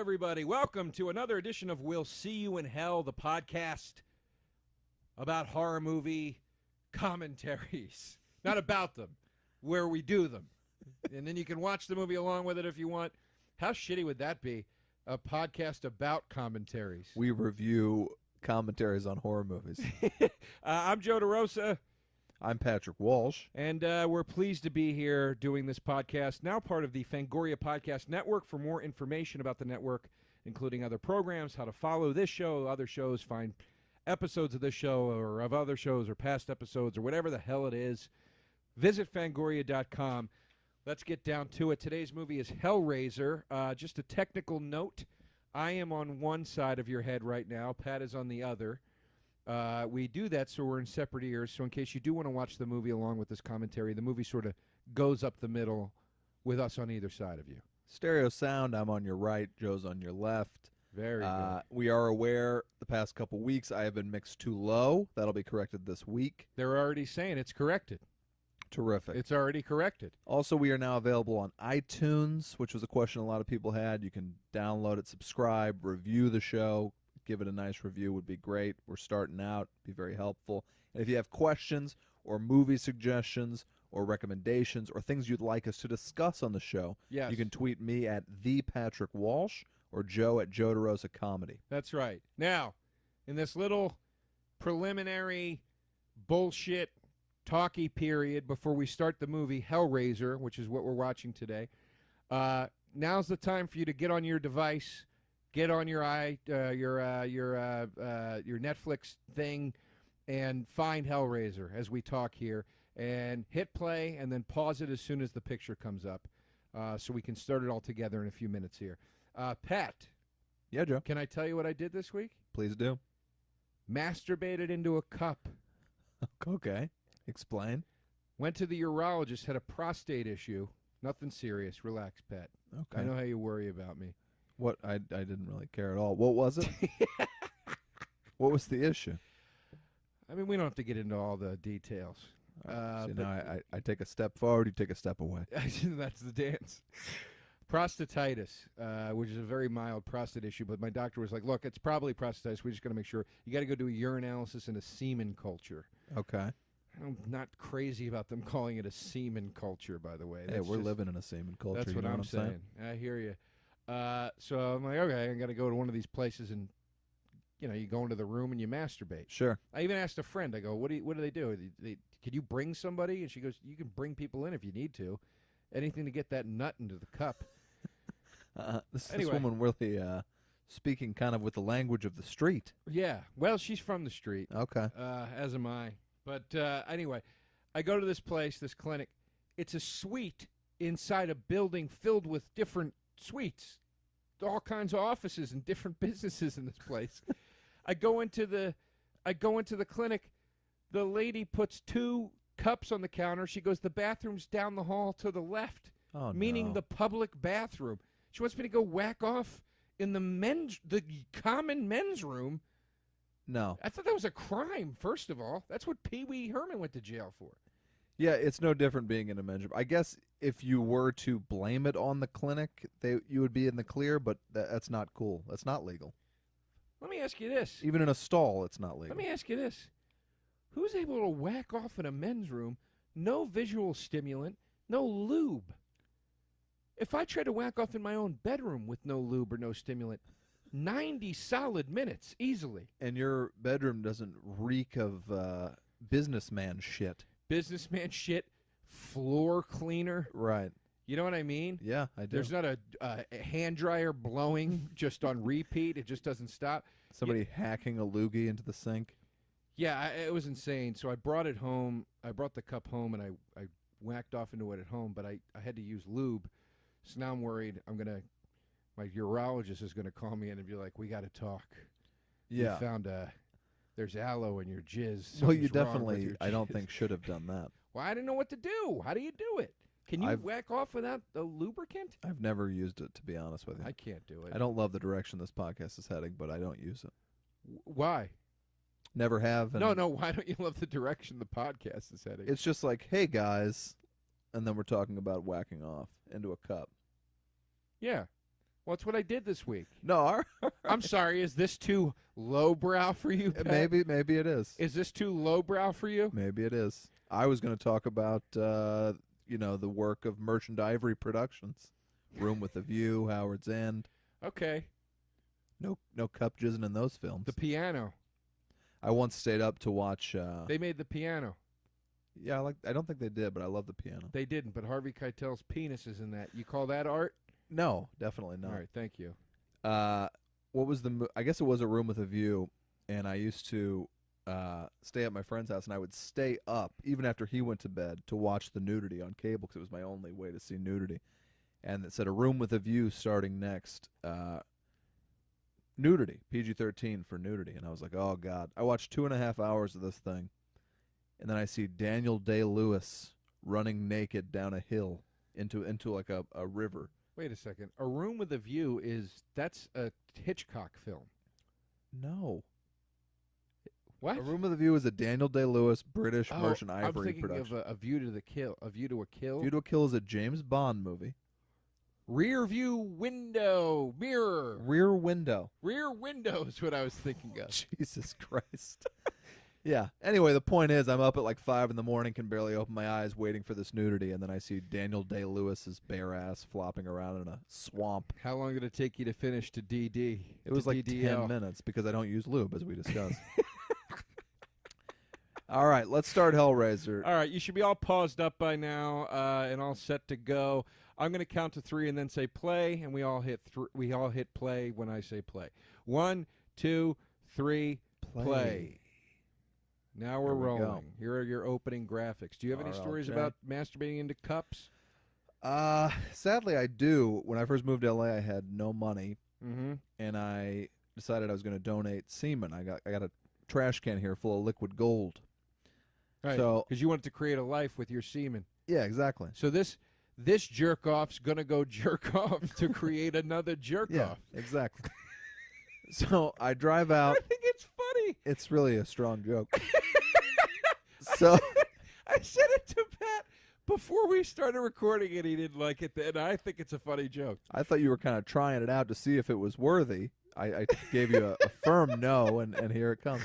everybody. Welcome to another edition of We'll See You in Hell, the podcast about horror movie commentaries. Not about them, where we do them. And then you can watch the movie along with it if you want. How shitty would that be? A podcast about commentaries. We review commentaries on horror movies. I'm Joe DeRosa. I'm Patrick Walsh. And we're pleased to be here doing this podcast, now part of the FANGORIA Podcast Network. For more information about the network, including other programs, how to follow this show, other shows, find episodes of this show or of other shows or past episodes or whatever the hell it is, visit fangoria.com. Let's get down to it. Today's movie is Hellraiser. Just a technical note. I am on one side of your head right now. Pat is on the other. We do that so we're in separate ears, so in case you do want to watch the movie along with this commentary, the movie sort of goes up the middle with us on either side of you. Stereo sound, I'm on your right, Joe's on your left. Very good. We are aware the past couple weeks I have been mixed too low. That'll be corrected this week. They're already saying it's corrected. Terrific. It's already corrected. Also, we are now available on iTunes, which was a question a lot of people had. You can download it, subscribe, review the show. Give it a nice review would be great. We're starting out. Be very helpful. And if you have questions or movie suggestions or recommendations or things you'd like us to discuss on the show, yes, you can tweet me at @thePatrickWalsh or Joe at Joe DeRosa Comedy. That's right. Now, in this little preliminary bullshit talky period before we start the movie Hellraiser, which is what we're watching today, now's the time for you to get on your device. Get on your Netflix thing and find Hellraiser as we talk here, and hit play, and then pause it as soon as the picture comes up, so we can start it all together in a few minutes here. Pat. Yeah, Joe. Can I tell you what I did this week? Please do. Masturbated into a cup. Okay. Explain. Went to the urologist, had a prostate issue. Nothing serious. Relax, Pat. Okay. I know how you worry about me. What? I didn't really care at all. What was it? What was the issue? I mean, we don't have to get into all the details. So now I take a step forward, you take a step away. That's the dance. Prostatitis, which is a very mild prostate issue, but my doctor was like, look, it's probably prostatitis. We just got to make sure. You got to go do a urinalysis and a semen culture. Okay. I'm not crazy about them calling it a semen culture, by the way. Hey, we're living in a semen culture. That's what I'm saying. I hear you. So I'm like, okay, I got to go to one of these places, and you go into the room and you masturbate. Sure. I even asked a friend. I go, what do they do? Could you bring somebody? And she goes, you can bring people in if you need to. Anything to get that nut into the cup. This woman really speaking kind of with the language of the street. Yeah. Well, she's from the street. Okay. As am I. But anyway, I go to this place, this clinic. It's a suite inside a building filled with different suites, all kinds of offices and different businesses in this place. I go into the clinic. The lady puts 2 cups on the counter. She goes, the bathroom's down the hall to the left, meaning the public bathroom. She wants me to go whack off in the common men's room. No. I thought that was a crime, first of all. That's what Pee Wee Herman went to jail for. Yeah, it's no different being in a men's room. I guess if you were to blame it on the clinic, you would be in the clear, but that's not cool. That's not legal. Let me ask you this. Even in a stall, it's not legal. Let me ask you this. Who's able to whack off in a men's room, no visual stimulant, no lube? If I try to whack off in my own bedroom with no lube or no stimulant, 90 solid minutes, easily. And your bedroom doesn't reek of businessman shit. Businessman shit, floor cleaner. Right. You know what I mean? Yeah, I do. There's not a hand dryer blowing just on repeat. It just doesn't stop. Somebody hacking a loogie into the sink. Yeah, it was insane. So I brought it home. I brought the cup home, and I whacked off into it at home, but I had to use lube. So now I'm worried my urologist is going to call me in and be like, we got to talk. Yeah. You found there's aloe in your jizz. Well, you definitely, I don't think, should have done that. Well, I didn't know what to do. How do you do it? Can you whack off without a lubricant? I've never used it, to be honest with you. I can't do it. I don't love the direction this podcast is heading, but I don't use it. Why? Never have. No, why don't you love the direction the podcast is heading? It's just like, hey, guys, and then we're talking about whacking off into a cup. Yeah. Well, that's what I did this week. No, all right. I'm sorry. Is this too lowbrow for you, Pat? Maybe it is. Is this too lowbrow for you? Maybe it is. I was going to talk about, the work of Merchant Ivory Productions. Room with a View, Howard's End. Okay. No cup jizzing in those films. The piano. I once stayed up to watch. They made the piano. Yeah, I don't think they did, but I love the piano. They didn't, but Harvey Keitel's penis is in that. You call that art? No, definitely not. All right, thank you. What was I guess it was A Room with a View, and I used to stay at my friend's house, and I would stay up even after he went to bed to watch the nudity on cable because it was my only way to see nudity. And it said A Room with a View starting next. Nudity, PG-13 for nudity. And I was like, oh, God. I watched 2.5 hours of this thing, and then I see Daniel Day-Lewis running naked down a hill into like a river. Wait a second. A Room with a View that's a Hitchcock film. No. What? A Room with a View is a Daniel Day-Lewis British Merchant I'm Ivory thinking production. of a View to a Kill. View to a Kill is a James Bond movie. Rear View Window Mirror. Rear Window. Rear Window is what I was thinking of. Jesus Christ. Yeah. Anyway, the point is I'm up at like 5 in the morning, can barely open my eyes waiting for this nudity, and then I see Daniel Day-Lewis's bare ass flopping around in a swamp. How long did it take you to finish to DD? It was like DDL? 10 minutes because I don't use lube, as we discussed. All right, let's start Hellraiser. All right, you should be all paused up by now and all set to go. I'm going to count to 3 and then say play, and we all hit play when I say play. 1, 2, 3, play. Now we're rolling. Here are your opening graphics. Do you have any stories about masturbating into cups? Sadly, I do. When I first moved to LA, I had no money, and I decided I was going to donate semen. I got a trash can here full of liquid gold. Right, so because you wanted to create a life with your semen. Yeah, exactly. So this jerk off's gonna go jerk off to create another jerk off. Yeah, exactly. So I drive out. I think it's funny. It's really a strong joke. So I said it to Pat before we started recording it. He didn't like it, and I think it's a funny joke. I thought you were kind of trying it out to see if it was worthy. I gave you a firm no, and here it comes.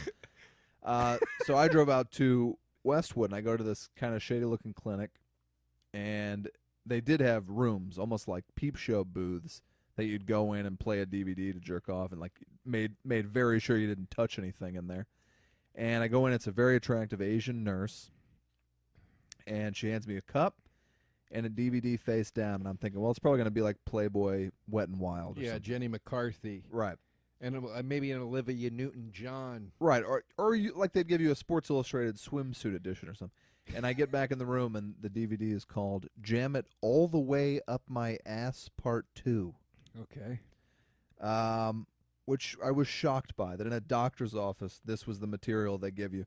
So I drove out to Westwood, and I go to this kind of shady-looking clinic, and they did have rooms, almost like peep show booths, that you'd go in and play a DVD to jerk off, and like made very sure you didn't touch anything in there. And I go in, it's a very attractive Asian nurse, and she hands me a cup and a DVD face down, and I'm thinking, well, it's probably going to be like Playboy Wet and Wild or something. Jenny McCarthy. Right. And maybe an Olivia Newton-John. Right, or you, like they'd give you a Sports Illustrated swimsuit edition or something. And I get back in the room, and the DVD is called Jam It All the Way Up My Ass Part 2. Okay. Which I was shocked by, that in a doctor's office, this was the material they give you.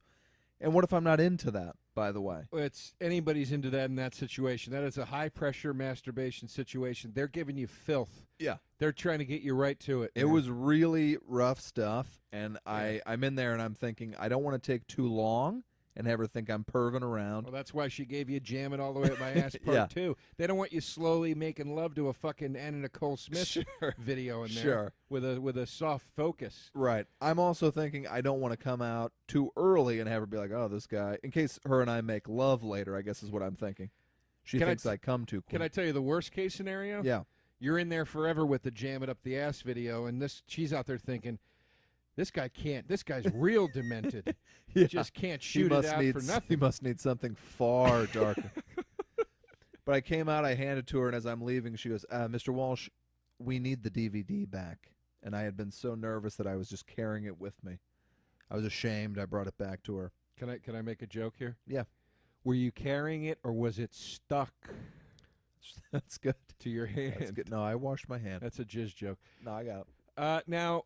And what if I'm not into that, by the way? It's anybody's into that in that situation. That is a high-pressure masturbation situation. They're giving you filth. Yeah. They're trying to get you right to it. It was really rough stuff, and I'm in there, and I'm thinking, I don't want to take too long and have her think I'm perving around. Well, that's why she gave you Jam It All the Way Up My Ass Part 2. They don't want you slowly making love to a fucking Anna Nicole Smith video in there with a soft focus. Right. I'm also thinking I don't want to come out too early and have her be like, oh, this guy, in case her and I make love later, I guess is what I'm thinking. She thinks I come too quick. Can I tell you the worst case scenario? Yeah. You're in there forever with the Jam It Up the Ass video, and she's out there thinking, this guy can't. This guy's real demented. He just can't shoot it out for nothing. He must need something far darker. But I came out, I handed to her, and as I'm leaving, she goes, Mr. Walsh, we need the DVD back. And I had been so nervous that I was just carrying it with me. I was ashamed. I brought it back to her. Can I make a joke here? Yeah. Were you carrying it, or was it stuck? That's good. To your hand. That's good. No, I washed my hand. That's a jizz joke. No, I got it. Now,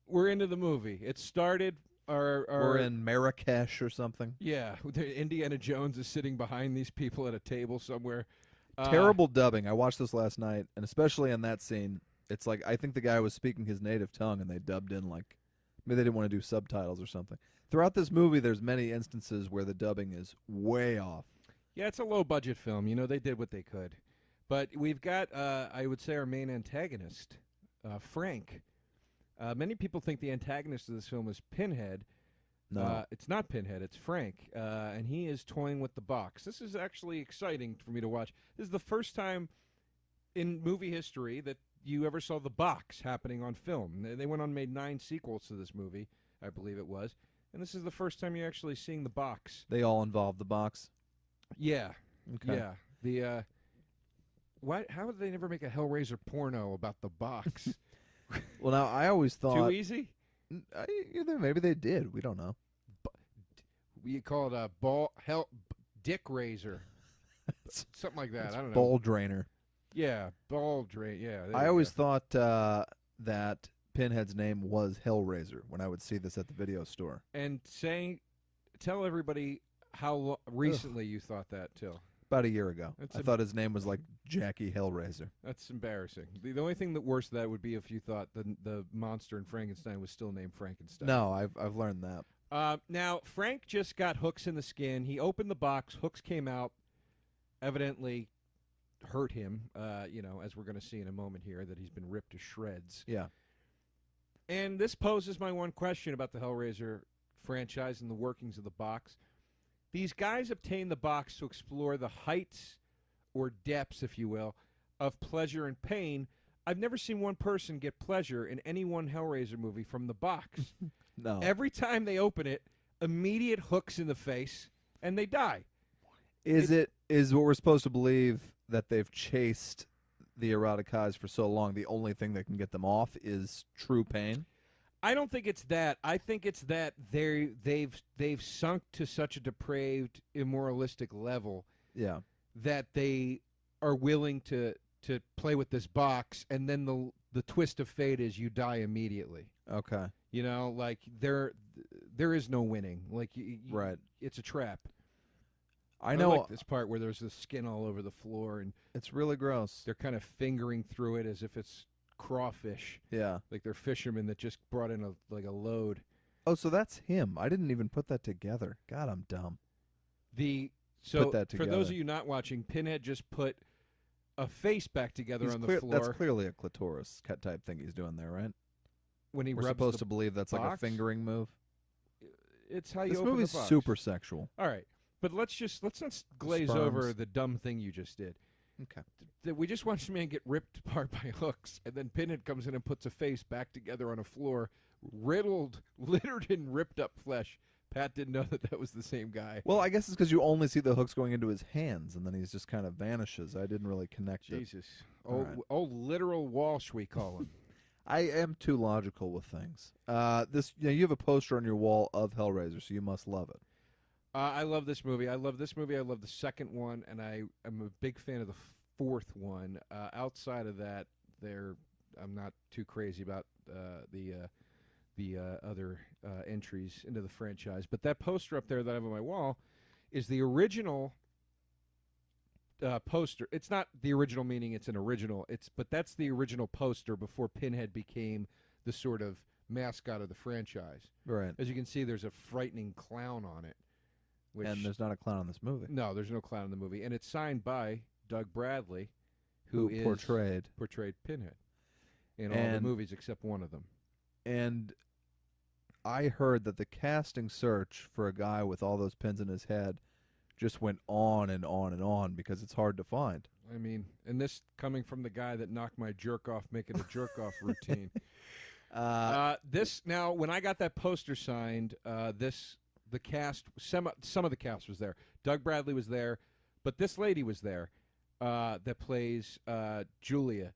we're into the movie. It started. We're in Marrakesh or something. Yeah. Indiana Jones is sitting behind these people at a table somewhere. Terrible dubbing. I watched this last night, and especially in that scene, it's like I think the guy was speaking his native tongue, and they dubbed in like maybe they didn't want to do subtitles or something. Throughout this movie, there's many instances where the dubbing is way off. Yeah, it's a low-budget film. You know, they did what they could. But we've got, I would say, our main antagonist Frank. Many people think the antagonist of this film is Pinhead. No. It's not Pinhead, it's Frank, and he is toying with the box. This is actually exciting for me to watch. This is the first time in movie history that you ever saw the box happening on film. They went on and made 9 sequels to this movie, I believe it was, and this is the first time you're actually seeing the box. They all involve the box? Okay. Yeah. How did they never make a Hellraiser porno about the box? Well, now, I always thought... Too easy? Maybe they did. We don't know. We call it a dick raiser. Something like that. I don't know. Ball drainer. Yeah, ball drain. Yeah. I always thought that Pinhead's name was Hellraiser when I would see this at the video store. And tell everybody how recently you thought that, Till. About a year ago. I thought his name was like Jackie Hellraiser. That's embarrassing. The only thing that worse than that would be if you thought the monster in Frankenstein was still named Frankenstein. No, I've learned that. Now, Frank just got hooks in the skin. He opened the box. Hooks came out. Evidently hurt him, as we're going to see in a moment here, that he's been ripped to shreds. Yeah. And this poses my one question about the Hellraiser franchise and the workings of the box. These guys obtain the box to explore the heights or depths, if you will, of pleasure and pain. I've never seen one person get pleasure in any one Hellraiser movie from the box. No. Every time they open it, immediate hooks in the face, and they die. Is what we're supposed to believe that they've chased the erotic for so long, the only thing that can get them off is true pain? I don't think it's that. I think it's that they've sunk to such a depraved, immoralistic level that they are willing to play with this box, and then the twist of fate is you die immediately. Okay. Like there is no winning. Like right. It's a trap. I know like this part where there's the skin all over the floor, and it's really gross. They're kind of fingering through it as if it's crawfish. Yeah. Like they're fishermen that just brought in a load. Oh, so that's him. I didn't even put that together. God, I'm dumb. Put that together. For those of you not watching, Pinhead just put a face back together on the floor. That's clearly a clitoris type thing he's doing there, right? When he We're rubs supposed to believe that's box? like a fingering move. It's how you this open movie's the box. super sexual. All right. But let's not glaze over the dumb thing you just did. Okay. We just watched a man get ripped apart by hooks, and then Pinhead comes in and puts a face back together on a floor, littered in ripped up flesh. Pat didn't know that was the same guy. Well, I guess it's because you only see the hooks going into his hands, and then he's just kind of vanishes. I didn't really connect Jesus. it. Old literal Walsh, we call him. I am too logical with things. You have a poster on your wall of Hellraiser, so you must love it. I love this movie. I love this movie. I love the second one, and I am a big fan of the fourth one. Outside of that, I'm not too crazy about the other entries into the franchise. But that poster up there that I have on my wall is the original poster. It's not the original, meaning it's an original. But that's the original poster before Pinhead became the sort of mascot of the franchise. Right. As you can see, there's a frightening clown on it. And there's not a clown in this movie. No, there's no clown in the movie. And it's signed by Doug Bradley, who portrayed Pinhead in all the movies except one of them. And I heard that the casting search for a guy with all those pins in his head just went on and on and on because it's hard to find. I mean, and this coming from the guy that knocked my jerk off making a jerk off routine. Now, when I got that poster signed, the cast, some of the cast was there. Doug Bradley was there, but this lady was there that plays Julia,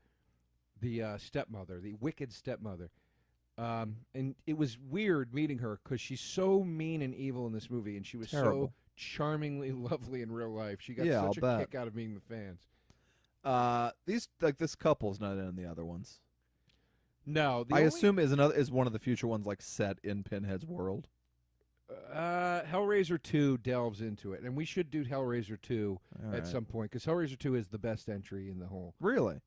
the stepmother, the wicked stepmother. And it was weird meeting her because she's so mean and evil in this movie, and she was terrible. So charmingly lovely in real life. She got such I'll a bet. kick out of meeting the fans. This couple's not in the other ones. No, I assume is one of the future ones like set in Pinhead's world. Hellraiser 2 delves into it, and we should do Hellraiser 2 at some point because Hellraiser 2 is the best entry in the whole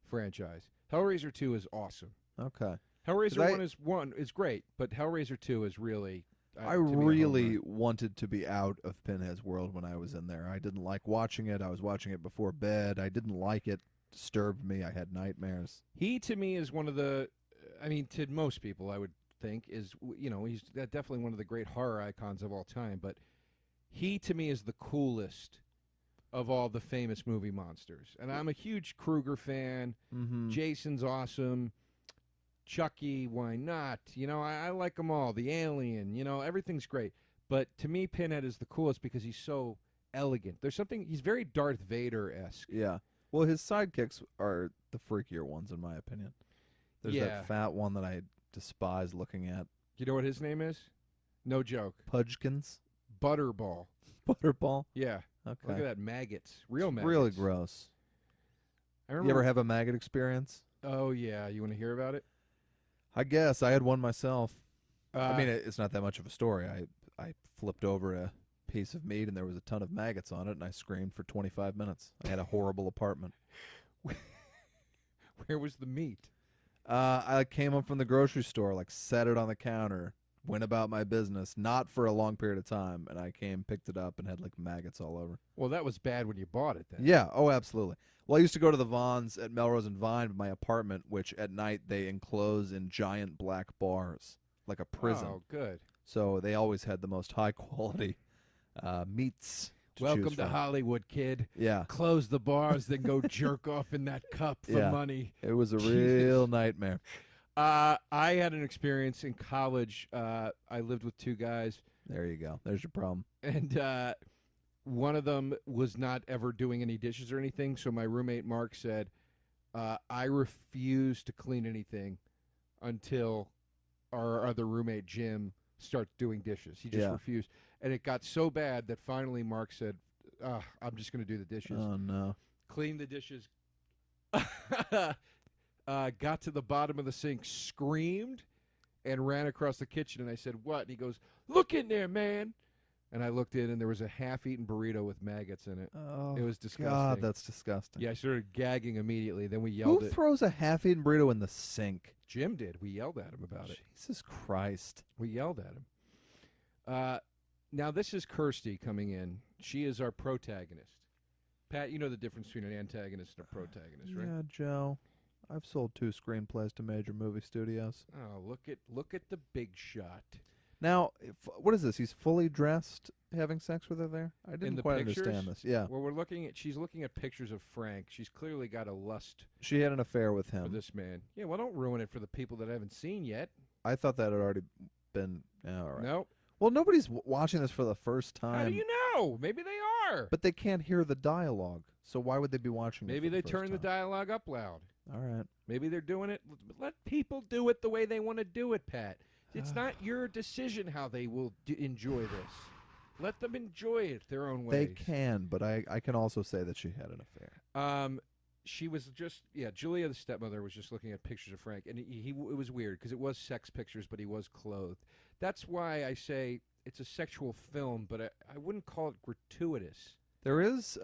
franchise. Hellraiser 2 is awesome. Okay. Hellraiser 1 is great, but Hellraiser 2 is really. I really wanted to be out of Pinhead's world when I was in there. I didn't like watching it. I was watching it before bed. I didn't like it. Disturbed me. I had nightmares. He, to me, is one of the I mean, to most people, I would think is, he's definitely one of the great horror icons of all time. But he, to me, is the coolest of all the famous movie monsters. And I'm a huge Krueger fan. Mm-hmm. Jason's awesome. Chucky, why not? I like them all. The Alien, everything's great. But to me, Pinhead is the coolest because he's so elegant. He's very Darth Vader-esque. Yeah. Well, his sidekicks are the freakier ones, in my opinion. There's that fat one that I despise looking at. You know what his name is? No joke. Pudgkins? Butterball. Butterball? Yeah. Okay. Look at that, maggots. Real maggots. Really gross. You ever have a maggot experience? Oh, yeah. You want to hear about it? I guess. I had one myself. I mean, it's not that much of a story. I flipped over a piece of meat, and there was a ton of maggots on it, and I screamed for 25 minutes. I had a horrible apartment. Where was the meat? I came up from the grocery store, set it on the counter, went about my business, not for a long period of time, and I picked it up, and had, maggots all over. Well, that was bad when you bought it, then. Yeah, oh, absolutely. Well, I used to go to the Vons at Melrose and Vine, my apartment, which at night they enclose in giant black bars, like a prison. Oh, good. So they always had the most high-quality meats. Welcome to Hollywood, kid. Yeah. Close the bars, then go jerk off in that cup for money. It was a real nightmare. I had an experience in college. I lived with two guys. There you go. There's your problem. And one of them was not ever doing any dishes or anything, so my roommate Mark said, I refuse to clean anything until our other roommate Jim starts doing dishes. He just refused. And it got so bad that finally Mark said, I'm just going to do the dishes. Oh, no. Cleaned the dishes. Got to the bottom of the sink, screamed, and ran across the kitchen. And I said, what? And he goes, look in there, man. And I looked in, and there was a half-eaten burrito with maggots in it. Oh, it was disgusting. God, that's disgusting. Yeah, I started gagging immediately. Then we yelled Who throws a half-eaten burrito in the sink? Jim did. We yelled at him about it. Jesus Christ. We yelled at him. Now, this is Kirsty coming in. She is our protagonist. Pat, you know the difference between an antagonist and a protagonist, right? Yeah, Joe. I've sold 2 screenplays to major movie studios. Oh, look at the big shot. Now, what is this? He's fully dressed having sex with her there? I didn't quite understand this. Yeah. Well, she's looking at pictures of Frank. She's clearly got a lust. She had an affair with him. For this man. Yeah, well, don't ruin it for the people that haven't seen yet. I thought that had already been. All right. No. Well, nobody's watching this for the first time. How do you know? Maybe they are. But they can't hear the dialogue. So why would they be watching Maybe it for they the turn first the time? dialogue up loud. All right. Maybe they're doing it. Let people do it the way they want to do it, Pat. It's not your decision how they will enjoy this. Let them enjoy it their own way. They can, but I can also say that she had an affair. She was just, Julia, the stepmother, was just looking at pictures of Frank, and it was weird because it was sex pictures, but he was clothed. That's why I say it's a sexual film, but I wouldn't call it gratuitous. There is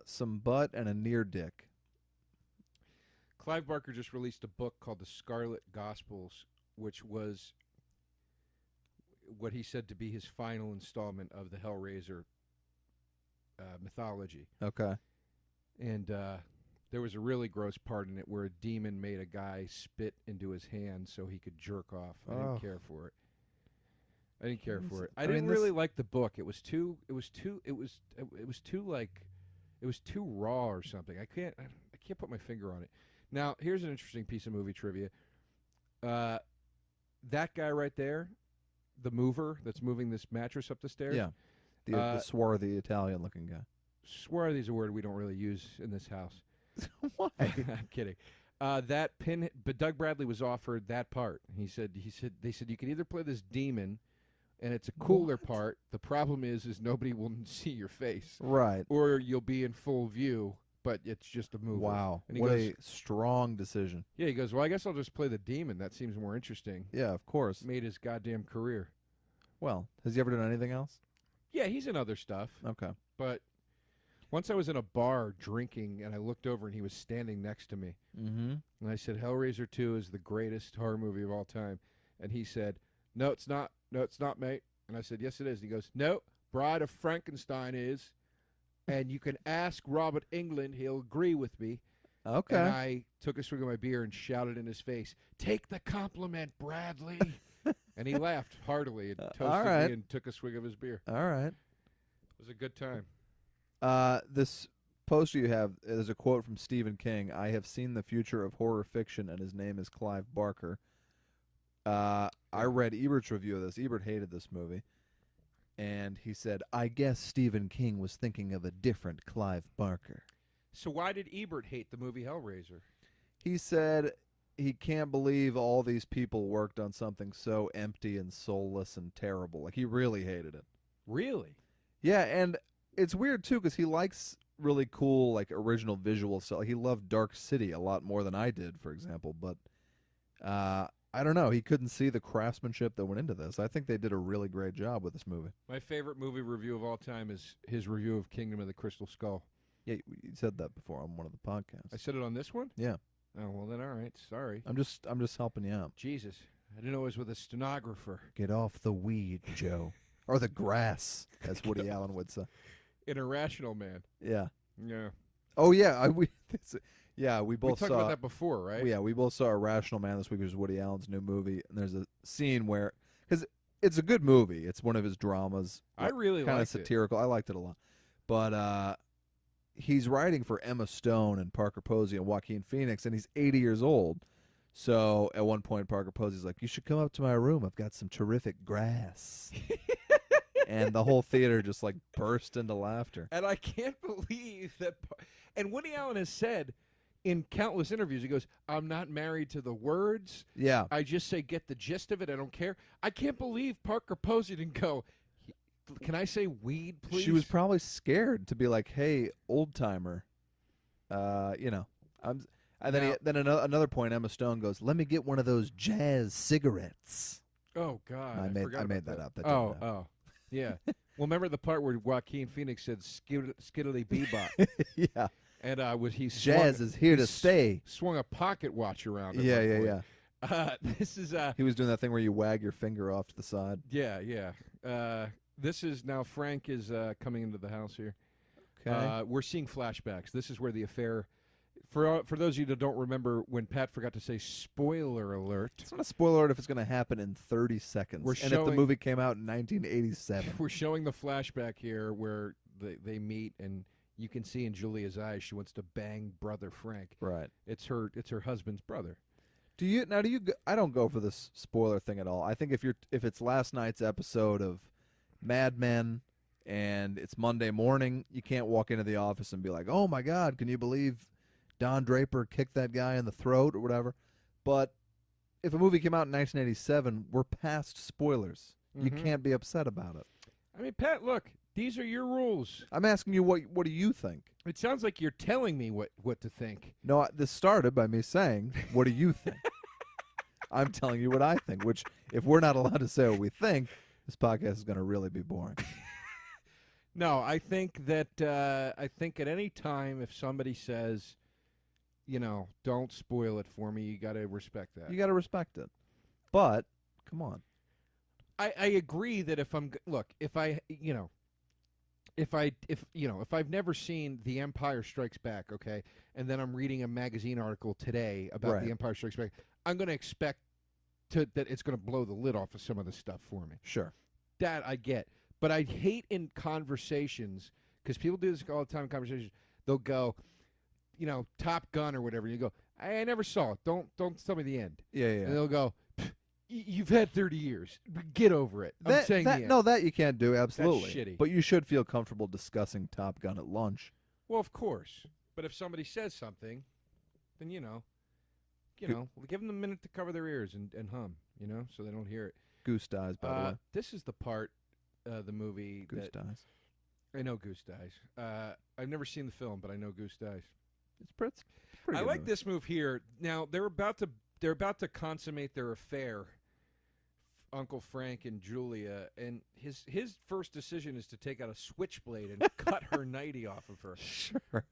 some butt and a near dick. Clive Barker just released a book called The Scarlet Gospels, which was what he said to be his final installment of the Hellraiser mythology. Okay. And there was a really gross part in it where a demon made a guy spit into his hand so he could jerk off. I didn't care for it. I didn't care for it. I didn't really like the book. It was too raw or something. I can't put my finger on it. Now, here's an interesting piece of movie trivia. That guy right there, the mover that's moving this mattress up the stairs. Yeah. The swarthy Italian-looking guy. Swarthy is a word we don't really use in this house. Why? I'm kidding. That Pinhead, but Doug Bradley was offered that part. They said you can either play this demon, and it's a cooler part. The problem is nobody will see your face, right? Or you'll be in full view, but it's just a movie. Wow, what a strong decision. Yeah, he goes, well, I guess I'll just play the demon. That seems more interesting. Yeah, of course. Made his goddamn career. Well, has he ever done anything else? Yeah, he's in other stuff. Okay, but. Once I was in a bar drinking, and I looked over, and he was standing next to me. Mm-hmm. And I said, Hellraiser 2 is the greatest horror movie of all time. And he said, no, it's not. No, it's not, mate. And I said, yes, it is. And he goes, no, Bride of Frankenstein is. And you can ask Robert Englund. He'll agree with me. Okay. And I took a swig of my beer and shouted in his face, "Take the compliment, Bradley." And he laughed heartily and toasted me and took a swig of his beer. All right. It was a good time. This poster you have is a quote from Stephen King. "I have seen the future of horror fiction, and his name is Clive Barker." I read Ebert's review of this. Ebert hated this movie. And he said, "I guess Stephen King was thinking of a different Clive Barker." So why did Ebert hate the movie Hellraiser? He said he can't believe all these people worked on something so empty and soulless and terrible. Like, he really hated it. Really? Yeah, and it's weird, too, because he likes really cool, like, original visual stuff. He loved Dark City a lot more than I did, for example. But I don't know. He couldn't see the craftsmanship that went into this. I think they did a really great job with this movie. My favorite movie review of all time is his review of Kingdom of the Crystal Skull. Yeah, you said that before on one of the podcasts. I said it on this one? Yeah. Oh, well, then all right. Sorry. I'm just helping you out. Jesus. I didn't know it was with a stenographer. Get off the weed, Joe. Or the grass, as Woody Allen would say. An irrational man. Yeah. Yeah. Oh, yeah. We both talked saw about that before, right? Yeah, we both saw Irrational Man this week, which is Woody Allen's new movie. And there's a scene where, because it's a good movie. It's one of his dramas. I really liked it. Kind of satirical. I liked it a lot. But he's writing for Emma Stone and Parker Posey and Joaquin Phoenix, and he's 80 years old. So at one point, Parker Posey's like, "You should come up to my room. I've got some terrific grass." And the whole theater just like burst into laughter. And I can't believe that. And Woody Allen has said in countless interviews, he goes, "I'm not married to the words. Yeah. I just say get the gist of it. I don't care." I can't believe Parker Posey didn't go, "Can I say weed, please?" She was probably scared to be like, "Hey, old timer, I'm." And then another point, Emma Stone goes, "Let me get one of those jazz cigarettes." Oh God, I made that up. That didn't happen. Oh, yeah. Well, remember the part where Joaquin Phoenix said "skiddly bebop"? Yeah. And jazz is here to stay. Swung a pocket watch around. Yeah. This is he was doing that thing where you wag your finger off to the side. Yeah. This is now Frank is coming into the house here. Okay. We're seeing flashbacks. This is where the affair. For those of you that don't remember when Pat forgot to say spoiler alert. It's not a spoiler alert if it's going to happen in 30 seconds. If the movie came out in 1987. We're showing the flashback here where they meet, and you can see in Julia's eyes she wants to bang brother Frank. Right. It's her husband's brother. I don't go for this spoiler thing at all. I think if it's last night's episode of Mad Men and it's Monday morning, you can't walk into the office and be like, "Oh my God, can you believe Don Draper kicked that guy in the throat," or whatever. But if a movie came out in 1987, we're past spoilers. Mm-hmm. You can't be upset about it. I mean, Pat, look, these are your rules. I'm asking you, what do you think? It sounds like you're telling me what to think. No, this started by me saying, "What do you think?" I'm telling you what I think, which, if we're not allowed to say what we think, this podcast is going to really be boring. No, I think that at any time if somebody says, "Don't spoil it for me," you got to respect that. You got to respect it. But come on. I agree that if I've never seen The Empire Strikes Back, okay, and then I'm reading a magazine article today about The Empire Strikes Back, I'm going to expect that it's going to blow the lid off of some of the stuff for me. Sure. That I get. But I hate in conversations, because people do this all the time in conversations, they'll go, Top Gun or whatever. You go, I never saw it. Don't tell me the end. Yeah. And they'll go, "You've had 30 years. Get over it." I'm saying the end. No, that you can't do, absolutely. That's shitty. But you should feel comfortable discussing Top Gun at lunch. Well, of course. But if somebody says something, then, give them a minute to cover their ears and hum, so they don't hear it. Goose dies, by the way. This is the part the movie Goose dies. I know Goose dies. I've never seen the film, but I know Goose dies. It's pretty I good like movie. this move here. Now they're about to consummate their affair, Uncle Frank and Julia, and his first decision is to take out a switchblade and cut her nightie off of her. Sure.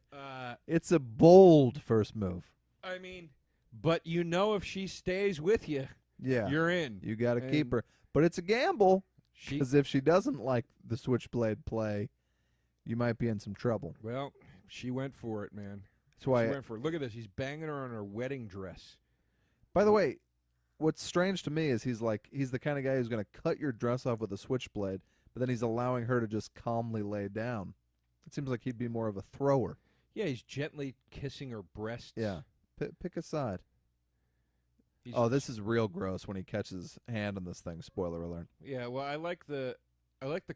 It's a bold first move. I mean, but if she stays with you, yeah, you're in. You got to keep her. But it's a gamble. She Because if she doesn't like the switchblade play, you might be in some trouble. Well, she went for it, man. That's why. She went for it. Look at this. He's banging her on her wedding dress. By the way, what's strange to me is he's the kind of guy who's going to cut your dress off with a switchblade, but then he's allowing her to just calmly lay down. It seems like he'd be more of a thrower. Yeah, he's gently kissing her breasts. Yeah. Pick a side. This is real gross when he catches his hand on this thing. Spoiler alert. Yeah, well, I like the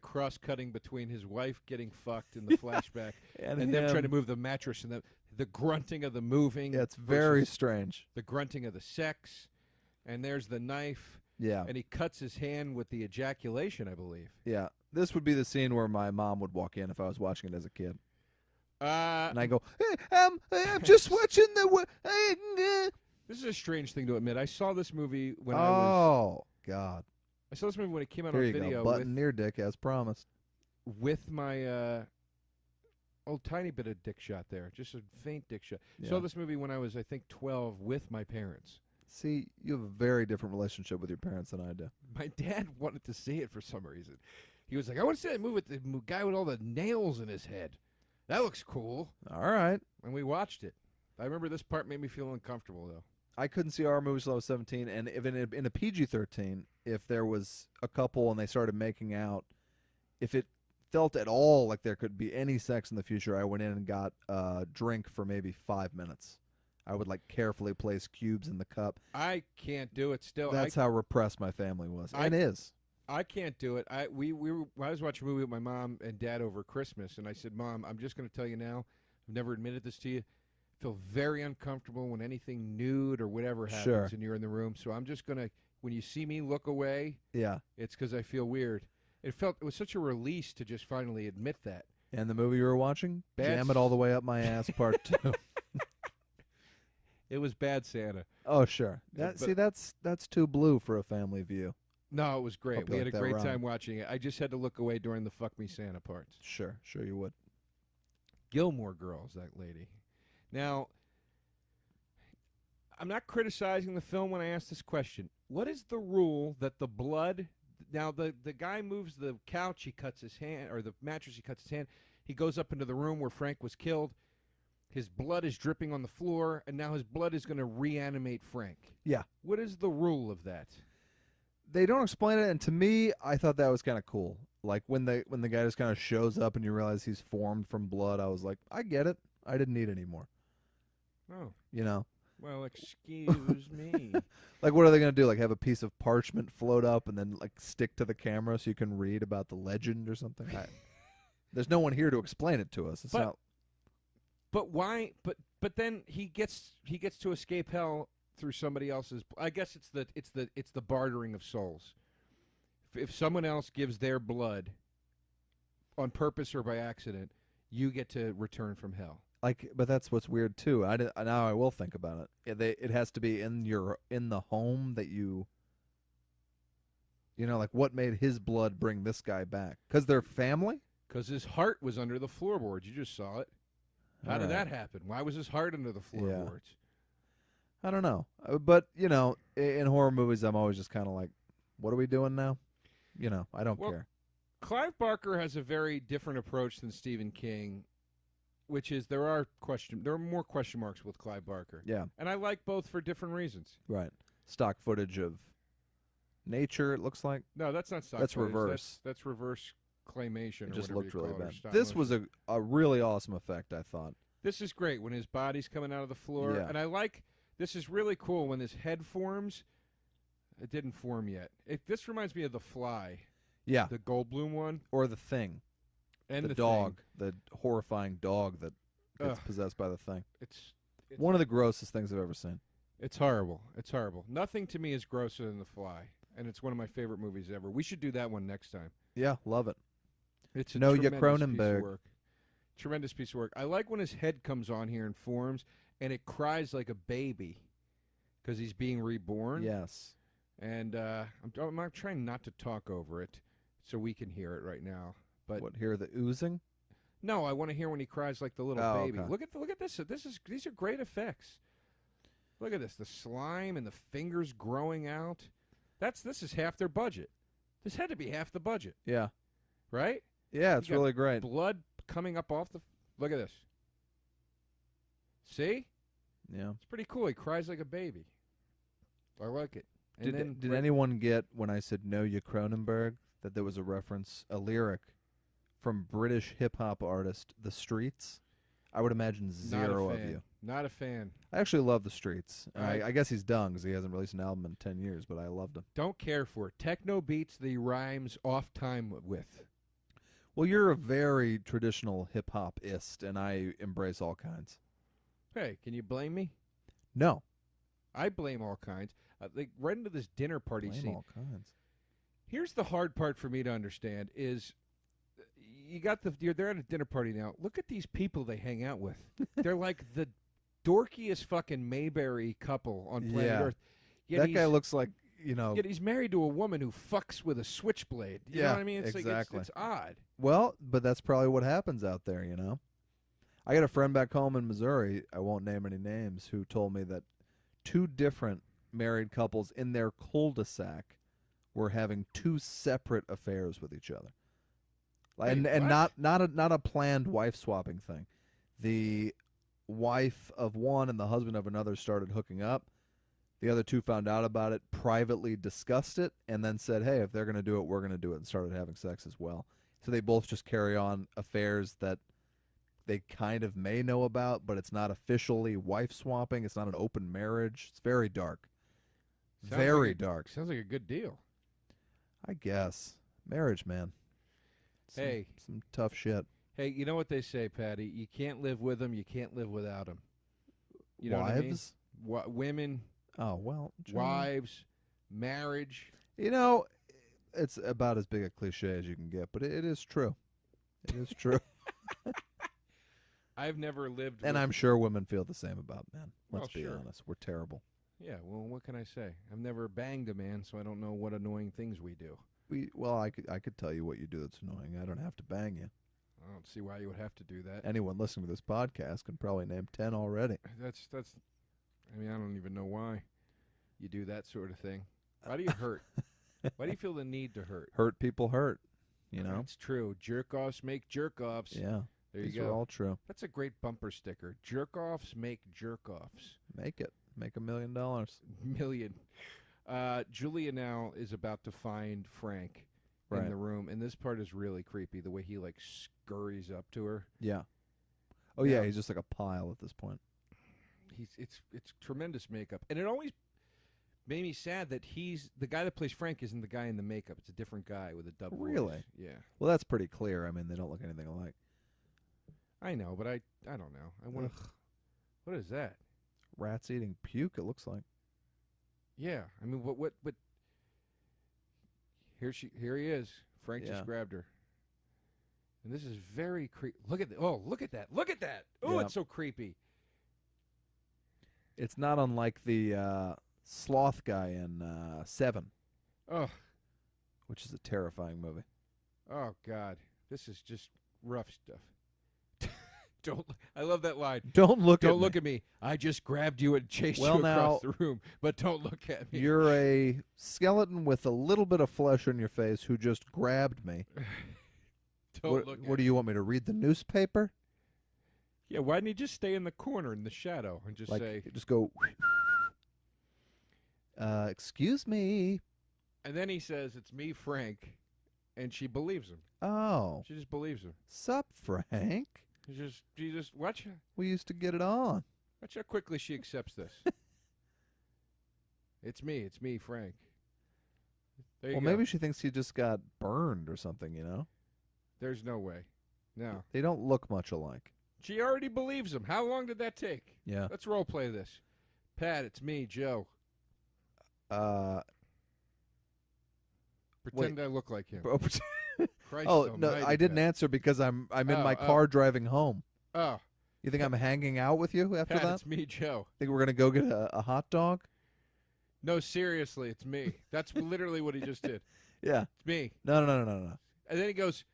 cross-cutting between his wife getting fucked in the flashback and them trying to move the mattress and the grunting of the moving. Yeah, it's very strange. The grunting of the sex, and there's the knife. Yeah. And he cuts his hand with the ejaculation, I believe. Yeah. This would be the scene where my mom would walk in if I was watching it as a kid. And I go, hey, I'm just watching the... This is a strange thing to admit. I saw this movie when I God. I saw this movie when it came out Here on you video. go. Button near dick, as promised. With my tiny bit of dick shot there. Just a faint dick shot. Yeah. Saw this movie when I was, I think, 12 with my parents. See, you have a very different relationship with your parents than I do. My dad wanted to see it for some reason. He was like, I want to see that movie with the guy with all the nails in his head. That looks cool. All right. And we watched it. I remember this part made me feel uncomfortable, though. I couldn't see our movies till I was 17, and if in a PG-13, if there was a couple and they started making out, if it felt at all like there could be any sex in the future, I went in and got a drink for maybe 5 minutes. I would carefully place cubes in the cup. I can't do it still. That's how repressed my family was, and is. I can't do it. I was watching a movie with my mom and dad over Christmas, and I said, Mom, I'm just going to tell you now, I've never admitted this to you, I feel very uncomfortable when anything nude or whatever happens and you're in the room, so I'm just going to, when you see me look away, it's because I feel weird. It was such a release to just finally admit that. And the movie you were watching? Jam It All the Way Up My Ass Part 2. It was Bad Santa. Oh, sure. That's too blue for a family view. No, it was great. We had a great time time watching it. I just had to look away during the Fuck Me Santa parts. Sure you would. Gilmore Girls, that lady. Now, I'm not criticizing the film when I ask this question. What is the rule that the blood... Now, the guy moves the couch, he cuts his hand, or the mattress, he cuts his hand. He goes up into the room where Frank was killed. His blood is dripping on the floor, and now his blood is going to reanimate Frank. Yeah. What is the rule of that? They don't explain it, and to me, I thought that was kind of cool. Like, when the guy just kind of shows up and you realize he's formed from blood, I was like, I get it. I didn't need any more. Oh. You know? Well, excuse me. Like, what are they going to do? Like, have a piece of parchment float up and then, stick to the camera so you can read about the legend or something? There's no one here to explain it to us. It's not... But why? But then he gets to escape hell through somebody else's. I guess it's the bartering of souls. If someone else gives their blood on purpose or by accident, you get to return from hell. But that's what's weird too. Now I will think about it. It has to be in the home that you. What made his blood bring this guy back? Because they're family. Because his heart was under the floorboards. You just saw it. How did that happen? Why was his heart under the floorboards? Yeah. I don't know. But, in horror movies, I'm always just kind of like, what are we doing now? I don't care. Clive Barker has a very different approach than Stephen King, which is there are more question marks with Clive Barker. Yeah. And I like both for different reasons. Right. Stock footage of nature, it looks like. No, that's not stock footage. That's reverse. That's reverse claymation. It or just whatever looked you really call bad. it, or This stop was a really awesome effect, I thought. This is great when his body's coming out of the floor. Yeah. And this is really cool when his head forms. It didn't form yet. This reminds me of The Fly. Yeah. The Goldblum one. Or The Thing. And the dog. The horrifying dog that gets possessed by the Thing. It's one of the grossest things I've ever seen. It's horrible. It's horrible. Nothing to me is grosser than The Fly. And it's one of my favorite movies ever. We should do that one next time. Yeah, love it. It's a Noah tremendous piece Cronenberg. of work. Tremendous piece of work. I like when his head comes on here and forms, and it cries like a baby because he's being reborn. Yes. And I'm trying not to talk over it so we can hear it right now. But hear the oozing? No, I want to hear when he cries like the little baby. Okay. Look at this. These are great effects. Look at this. The slime and the fingers growing out. This is half their budget. This had to be half the budget. Yeah. Right? Yeah, it's really great. Blood coming up off the... Look at this. See? Yeah. It's pretty cool. He cries like a baby. I like it. And Did anyone get when I said "Know Ya Cronenberg" that there was a reference, a lyric from British hip hop artist The Streets? I would imagine zero of you. Not a fan. I actually love The Streets. Right. I guess he's done because he hasn't released an album in 10 years, but I loved him. Don't care for it. Techno beats the rhymes off time with. Well, you're a very traditional hip hop-ist, and I embrace all kinds. Hey, can you blame me? No. I blame all kinds. Like right into this dinner party Blame scene. all kinds. Here's the hard part for me to understand is they're at a dinner party now. Look at these people they hang out with. They're like the dorkiest fucking Mayberry couple on planet Earth. Yet that guy looks like, you know. Yet he's married to a woman who fucks with a switchblade. You know what I mean? It's exactly. Like it's odd. Well, but that's probably what happens out there, you know. I got a friend back home in Missouri, I won't name any names, who told me that 2 different married couples in their cul-de-sac were having 2 separate affairs with each other. And not a planned wife swapping thing. The wife of one and the husband of another started hooking up. The other 2 found out about it, privately discussed it, and then said, hey, if they're going to do it, we're going to do it, and started having sex as well. So they both just carry on affairs that they kind of may know about, but it's not officially wife swapping. It's not an open marriage. It's very dark. Very dark. Sounds like a good deal. I guess. Marriage, man. Some tough shit. Hey, you know what they say, Patty? You can't live with them. You can't live without them. You know Wives? What I mean? Women. Oh, well. Wives. Marriage. You know, it's about as big a cliche as you can get, but it is true. It is true. I've never lived and with I'm sure women feel the same about men. Let's be sure. honest. We're terrible. Yeah, well, what can I say? I've never banged a man, so I don't know what annoying things we do. I could tell you what you do that's annoying. I don't have to bang you. I don't see why you would have to do that. Anyone listening to this podcast can probably name 10 already. That's. I mean, I don't even know why you do that sort of thing. Why do you hurt? Why do you feel the need to hurt? Hurt people hurt. You know. It's true. Jerk-offs make jerk-offs. Yeah. There you These go. are all true. That's a great bumper sticker. Jerk-offs make jerk-offs. Make it. Make $1 million. Million. Julia now is about to find Frank in the room, and this part is really creepy. The way he like scurries up to her. Yeah. Oh yeah, he's just like a pile at this point. It's tremendous makeup, and it always made me sad that the guy that plays Frank isn't the guy in the makeup. It's a different guy with a dub voice. Really? Yeah. Well, that's pretty clear. I mean, they don't look anything alike. I know, but I don't know. I want. What is that? Rats eating puke. It looks like. Yeah, I mean, what? Here he is. Frank just grabbed her, and this is very creepy. Look at that! Oh, look at that! Look at that! Oh, it's so creepy. It's not unlike the sloth guy in Seven. Oh, which is a terrifying movie. Oh God, this is just rough stuff. Don't. I love that line. Don't look at me. I just grabbed you and chased you across the room, but don't look at me. You're a skeleton with a little bit of flesh on your face who just grabbed me. Don't look at me. What do you want me to read the newspaper? Yeah, why didn't he just stay in the corner in the shadow and just say... Just go... excuse me. And then he says, it's me, Frank, and she believes him. Oh. She just believes him. Sup, Frank? She just watch. We used to get it on. Watch how quickly she accepts this. It's me, Frank. There you go. Maybe she thinks he just got burned or something, you know? There's no way. No. They don't look much alike. She already believes him. How long did that take? Yeah. Let's role play this. Pat, it's me, Joe. Pretend I look like him. Oh no, I didn't answer because I'm in my car driving home. Oh. You think I'm hanging out with you after Pat, that? It's me, Joe. Think we're gonna go get a hot dog? No, seriously, it's me. That's literally what he just did. Yeah. It's me. No. And then he goes,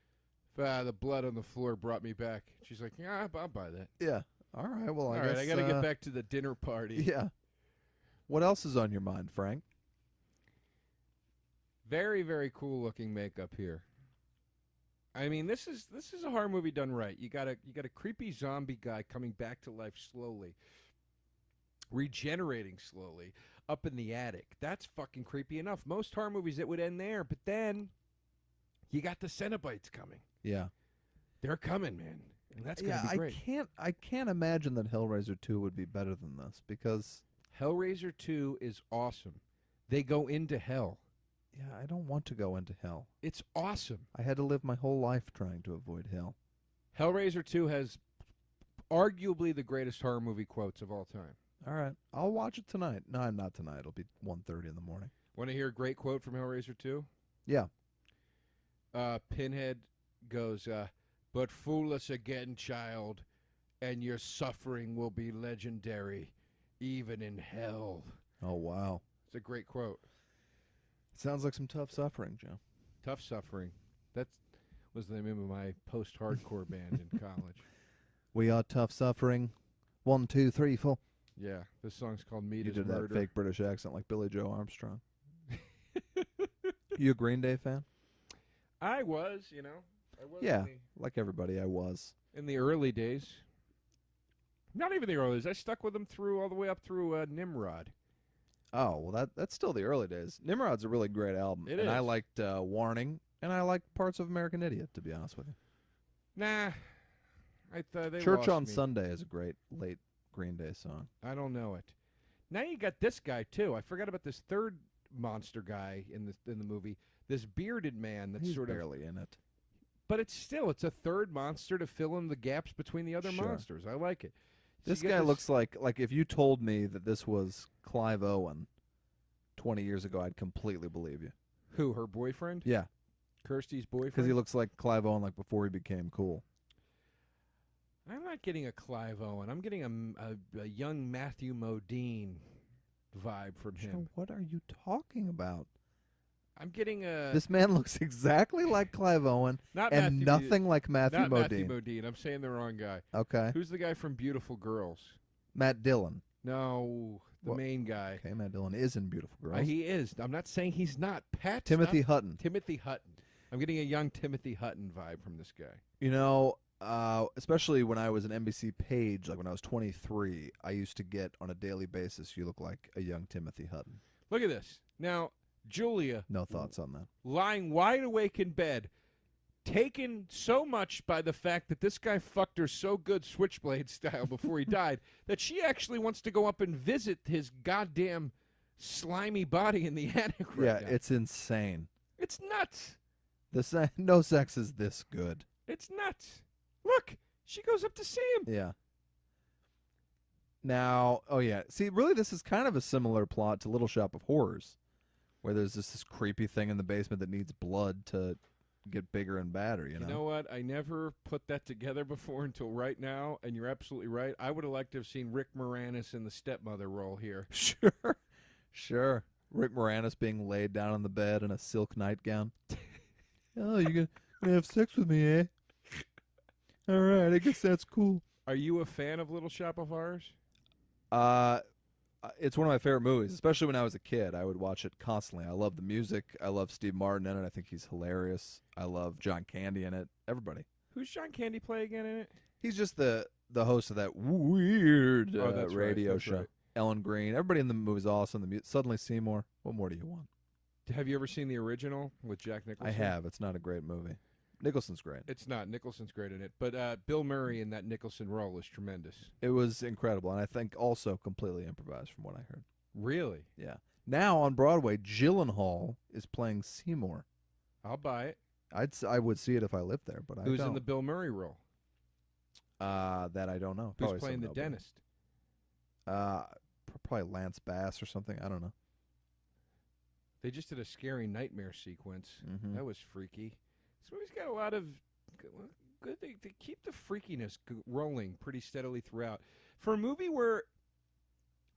the blood on the floor brought me back. She's like, yeah, I'll buy that. Yeah. All right, well, I guess, I got to get back to the dinner party. Yeah. What else is on your mind, Frank? Very, very cool looking makeup here. I mean, this is a horror movie done right. You got a creepy zombie guy coming back to life slowly, regenerating slowly up in the attic. That's fucking creepy enough. Most horror movies it would end there, but then you got the Cenobites coming. Yeah. They're coming, man. And that's going to be great. I can't imagine that Hellraiser 2 would be better than this because Hellraiser 2 is awesome. They go into hell. yeah, I don't want to go into hell. It's awesome. I had to live my whole life trying to avoid hell. Hellraiser 2 has arguably the greatest horror movie quotes of all time. All right, I'll watch it tonight. No, not tonight. It'll be 1:30 in the morning. Want to hear a great quote from Hellraiser 2? Yeah. Pinhead goes, but fool us again, child, and your suffering will be legendary, even in hell. Oh, wow. It's a great quote. Sounds like some tough suffering, Joe. Tough suffering. That was the name of my post-hardcore band in college. We are tough suffering. 1, 2, 3, 4. Yeah, this song's called Meat You is did Murder. that fake British accent like Billy Joe Armstrong. You a Green Day fan? I was, you know. I was Yeah, like everybody, I was. in the early days. Not even the early days. I stuck with them through all the way up through Nimrod. Oh, well, that's still the early days. Nimrod's a really great album. It and I is. liked Warning, and I liked parts of American Idiot, to be honest with you. Nah. I thought they Church lost on me. Sunday is a great late Green Day song. I don't know it. Now you got this guy too. I forgot about this third monster guy in the movie. This bearded man that's He's sort of, barely in it. but it's a third monster to fill in the gaps between the other Sure. monsters. I like it. So This you get guy looks like if you told me that this was Clive Owen 20 years ago, I'd completely believe you. who, her boyfriend, Yeah, Kirsty's boyfriend. because he looks like Clive Owen like before he became cool. I'm not getting a Clive Owen. I'm getting a young Matthew Modine vibe from him. Joe, what are you talking about? I'm getting a This man looks exactly like Clive Owen not and Matthew, nothing like Matthew not Modine. Matthew Modine. I'm saying the wrong guy. Okay. Who's the guy from Beautiful Girls? Matt Dillon. No, the What? main guy. Okay, Matt Dillon is in Beautiful Girls. He is. I'm not saying he's not. Timothy Hutton. Timothy Hutton. I'm getting a young Timothy Hutton vibe from this guy. You know, especially when I was an NBC page, like when I was 23, I used to get on a daily basis, you look like a young Timothy Hutton. Look at this. Now, Julia, No thoughts on that. lying wide awake in bed, taken so much by the fact that this guy fucked her so good Switchblade style before he died that she actually wants to go up and visit his goddamn slimy body in the attic right Yeah, now. it's insane. It's nuts. No sex is this good. It's nuts. Look, she goes up to see him. Yeah. Now, oh yeah. See, really this is kind of a similar plot to Little Shop of Horrors, where there's this creepy thing in the basement that needs blood to get bigger and badder, you know? You know what? I never put that together before until right now, and you're absolutely right. I would have liked to have seen Rick Moranis in the stepmother role here. Sure. Sure. Rick Moranis being laid down on the bed in a silk nightgown. Oh, you're gonna have sex with me, eh? All right, I guess that's cool. Are you a fan of Little Shop of Horrors? It's one of my favorite movies, especially when I was a kid. I would watch it constantly. I love the music. I love Steve Martin in it. I think he's hilarious. I love John Candy in it. Everybody. Who's John Candy play again in it? He's just the host of that weird That's radio right, show. right. Ellen Green. Everybody in the movie's awesome. Suddenly Seymour. What more do you want? Have you ever seen the original with Jack Nicholson? I have. It's not a great movie. Nicholson's great. It's not. Nicholson's great in it. But Bill Murray in that Nicholson role is tremendous. It was incredible, and I think also completely improvised from what I heard. Really? Yeah. Now on Broadway, Gyllenhaal is playing Seymour. I'll buy it. I would see it if I lived there, but I Who's don't. in the Bill Murray role? That I don't know. Who's Probably playing the some nobody. dentist? Probably Lance Bass or something. I don't know. They just did a scary nightmare sequence. Mhm. That was freaky. This movie's got a lot of good. They keep the freakiness rolling pretty steadily throughout. For a movie where,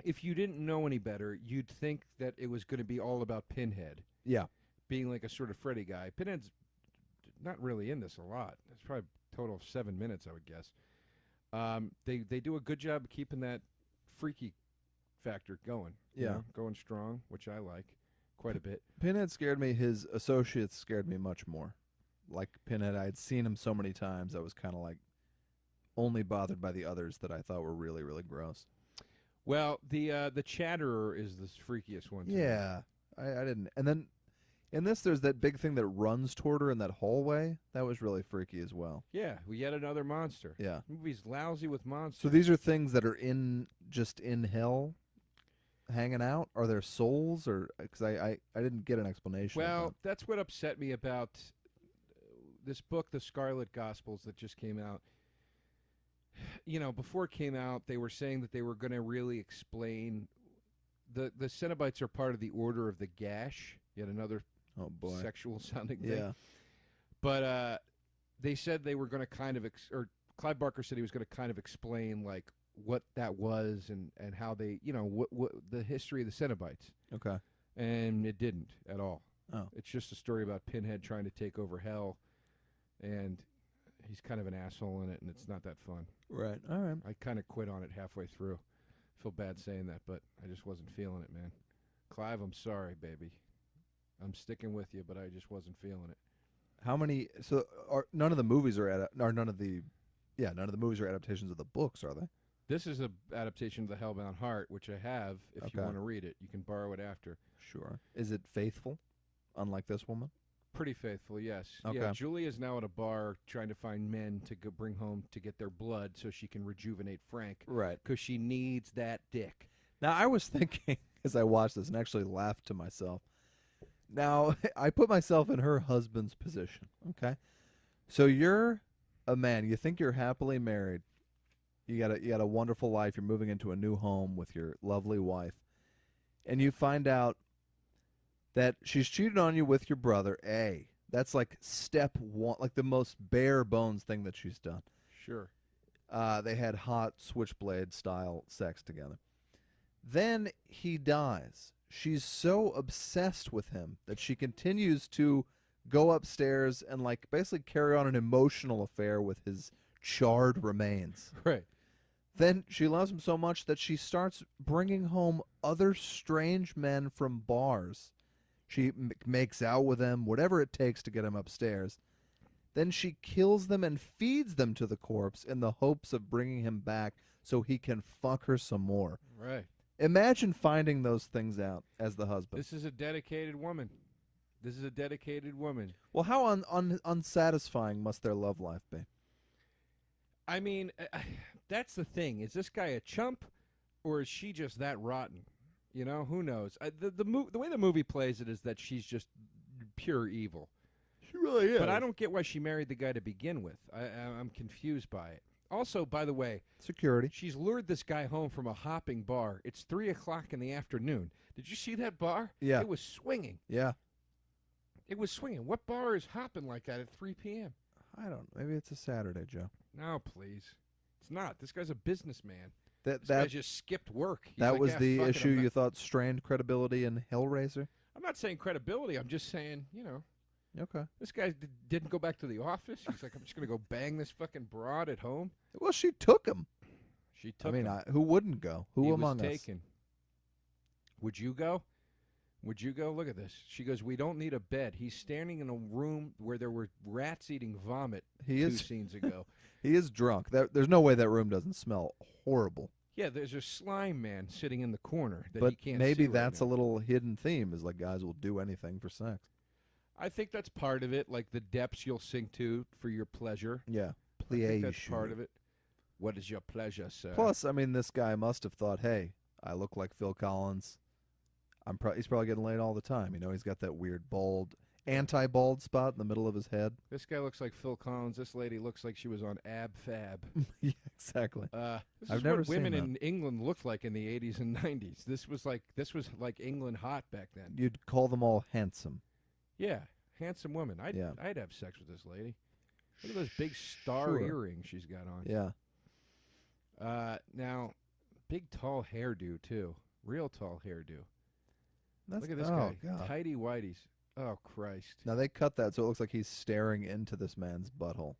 if you didn't know any better, you'd think that it was going to be all about Pinhead Yeah. being like a sort of Freddy guy. Pinhead's not really in this a lot. It's probably a total of 7 minutes, I would guess. They do a good job of keeping that freaky factor going. you Yeah. know, going strong, which I like quite a bit. Pinhead scared me. His associates scared me much more. like Pinhead, I had seen him so many times, I was kind of like only bothered by the others that I thought were really, really gross. Well, the Chatterer is the freakiest one. Yeah, I didn't. And then in this, there's that big thing that runs toward her in that hallway. That was really freaky as well. Yeah, we yet another monster. Yeah. The movie's lousy with monsters. So these are things that are just in hell, hanging out. Are there souls, or because I didn't get an explanation. Well, that's what upset me about this book, The Scarlet Gospels, that just came out. You know, before it came out, they were saying that they were going to really explain the Cenobites are part of the Order of the Gash. Yet another sexual sounding thing. Yeah. But they said they were going to kind of, or Clive Barker said he was going to kind of explain like what that was and how they, you know, what the history of the Cenobites. Okay. And it didn't at all. Oh. It's just a story about Pinhead trying to take over hell, and he's kind of an asshole in it, and it's not that fun. Right. All right. I kind of quit on it halfway through. Feel bad saying that, but I just wasn't feeling it, man. Clive, I'm sorry, baby. I'm sticking with you, but I just wasn't feeling it. How many? So none of the movies are none of the movies are adaptations of the books, are they? This is an adaptation of The Hellbound Heart, which I have. If you want to read it, you can borrow it after. Sure. Is it faithful, unlike this woman? Pretty faithful, yes. Okay. Yeah, Julie is now at a bar trying to find men to go bring home to get their blood so she can rejuvenate Frank. Right. Because she needs that dick. Now, I was thinking as I watched this and actually laughed to myself. Now, I put myself in her husband's position, okay? So you're a man. You think you're happily married. You got a wonderful life. You're moving into a new home with your lovely wife. And you find out that she's cheated on you with your brother. That's like step one, like the most bare bones thing that she's done. Sure. They had hot switchblade style sex together. Then he dies. She's so obsessed with him that she continues to go upstairs and like basically carry on an emotional affair with his charred remains. Right. Then she loves him so much that she starts bringing home other strange men from bars. She makes out with them, whatever it takes to get him upstairs. Then she kills them and feeds them to the corpse in the hopes of bringing him back so he can fuck her some more. Right. Imagine finding those things out as the husband. This is a dedicated woman. Well, how unsatisfying must their love life be? I mean, that's the thing. Is this guy a chump, or is she just that rotten? You know, who knows? The way the movie plays it is that she's just pure evil. She really is. But I don't get why she married the guy to begin with. I'm confused by it. Also, by the way, security. She's lured this guy home from a hopping bar. It's 3 o'clock in the afternoon. Did you see that bar? Yeah. It was swinging. Yeah. It was swinging. What bar is hopping like that at 3 p.m.? I don't know. Maybe it's a Saturday, Joe. No, please. It's not. This guy's a businessman. This guy just skipped work. He's that like, was the fuck it, issue you thought strained credibility in Hellraiser? I'm not saying credibility. I'm just saying, you know. Okay. This guy didn't go back to the office. He's like, I'm just going to go bang this fucking broad at home. Well, she took him. She took him. Who wouldn't go? Who among us? He was taken. Would you go? Would you go? Look at this. She goes, we don't need a bed. He's standing in a room where there were rats eating vomit two scenes ago. He is drunk. There's no way that room doesn't smell horrible. Yeah, there's a slime man sitting in the corner that but he can't maybe see right that's now. a little hidden theme, is like guys will do anything for sex. I think that's part of it, like the depths you'll sink to for your pleasure. Yeah. I think that's part of it. What is your pleasure, sir? Plus, I mean, this guy must have thought, hey, I look like Phil Collins. He's probably getting laid all the time. You know, he's got that weird anti-bald spot in the middle of his head. This guy looks like Phil Collins. This lady looks like she was on Ab Fab. Yeah, exactly. This I've is never what women seen in England looked like in the 80s and 90s. This was like England hot back then. You'd call them all handsome. Yeah, handsome women. I'd have sex with this lady. Look at those big star earrings she's got on. Yeah. Now, big tall hairdo too. Real tall hairdo. Look at this guy. God. Tighty whities. Oh, Christ. Now, they cut that so it looks like he's staring into this man's butthole.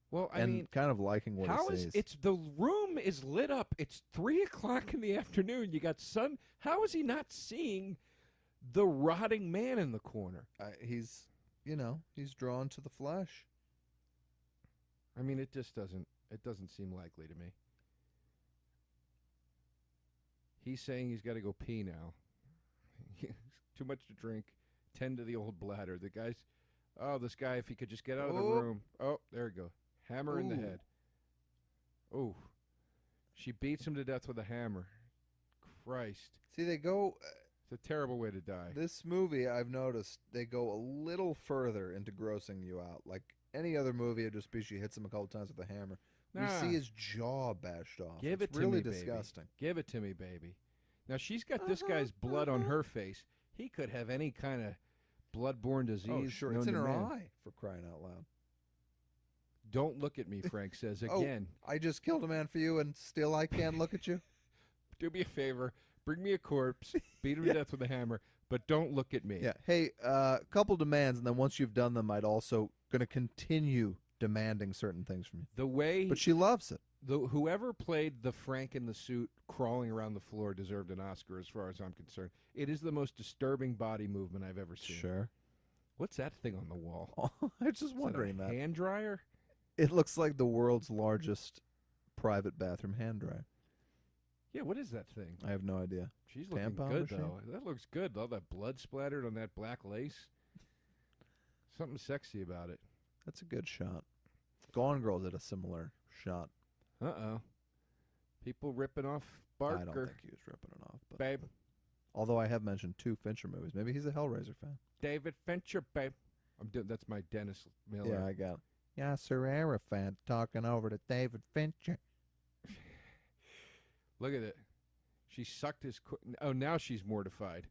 Well, I mean, kind of liking what he sees. The room is lit up. It's 3 o'clock in the afternoon. You got sun. How is he not seeing the rotting man in the corner? He's he's drawn to the flesh. I mean, it doesn't seem likely to me. He's saying he's got to go pee now. Too much to drink. Tend to the old bladder. The guy's, this guy, if he could just get out of the room. Oh, there we go. Hammer in the head. Oh. She beats him to death with a hammer. Christ. See, they go... It's a terrible way to die. This movie, I've noticed, they go a little further into grossing you out. Like any other movie, it'd just be she hits him a couple times with a hammer. Nah. We see his jaw bashed off. Give it's it to really me, disgusting. Baby. Give it to me, baby. Now, she's got this guy's blood on her face. He could have any kind of blood-borne disease. Oh, sure. It's in her eye, for crying out loud. Don't look at me, Frank says again. I just killed a man for you, and still I can't look at you? Do me a favor. Bring me a corpse. Beat him to death with a hammer. But don't look at me. Yeah. Hey, couple demands, and then once you've done them, I'd also going to continue demanding certain things from you. The way... But she loves it. Whoever played the Frank in the suit crawling around the floor deserved an Oscar as far as I'm concerned. It is the most disturbing body movement I've ever seen. Sure. What's that thing on the wall? Oh, I was just wondering that. Hand dryer? It looks like the world's largest private bathroom hand dryer. Yeah, what is that thing? I have no idea. She's looking Tampon good, machine? though. That looks good. All that blood splattered on that black lace. Something sexy about it. That's a good shot. Gone Girl did a similar shot. Uh-oh. People ripping off Barker. I don't think he was ripping it off. But Babe. Although I have mentioned 2 Fincher movies. Maybe he's a Hellraiser fan. David Fincher, babe. That's my Dennis Miller. Yeah, I got it. Yasser Arafat talking over to David Fincher. Look at it. She sucked his... now she's mortified.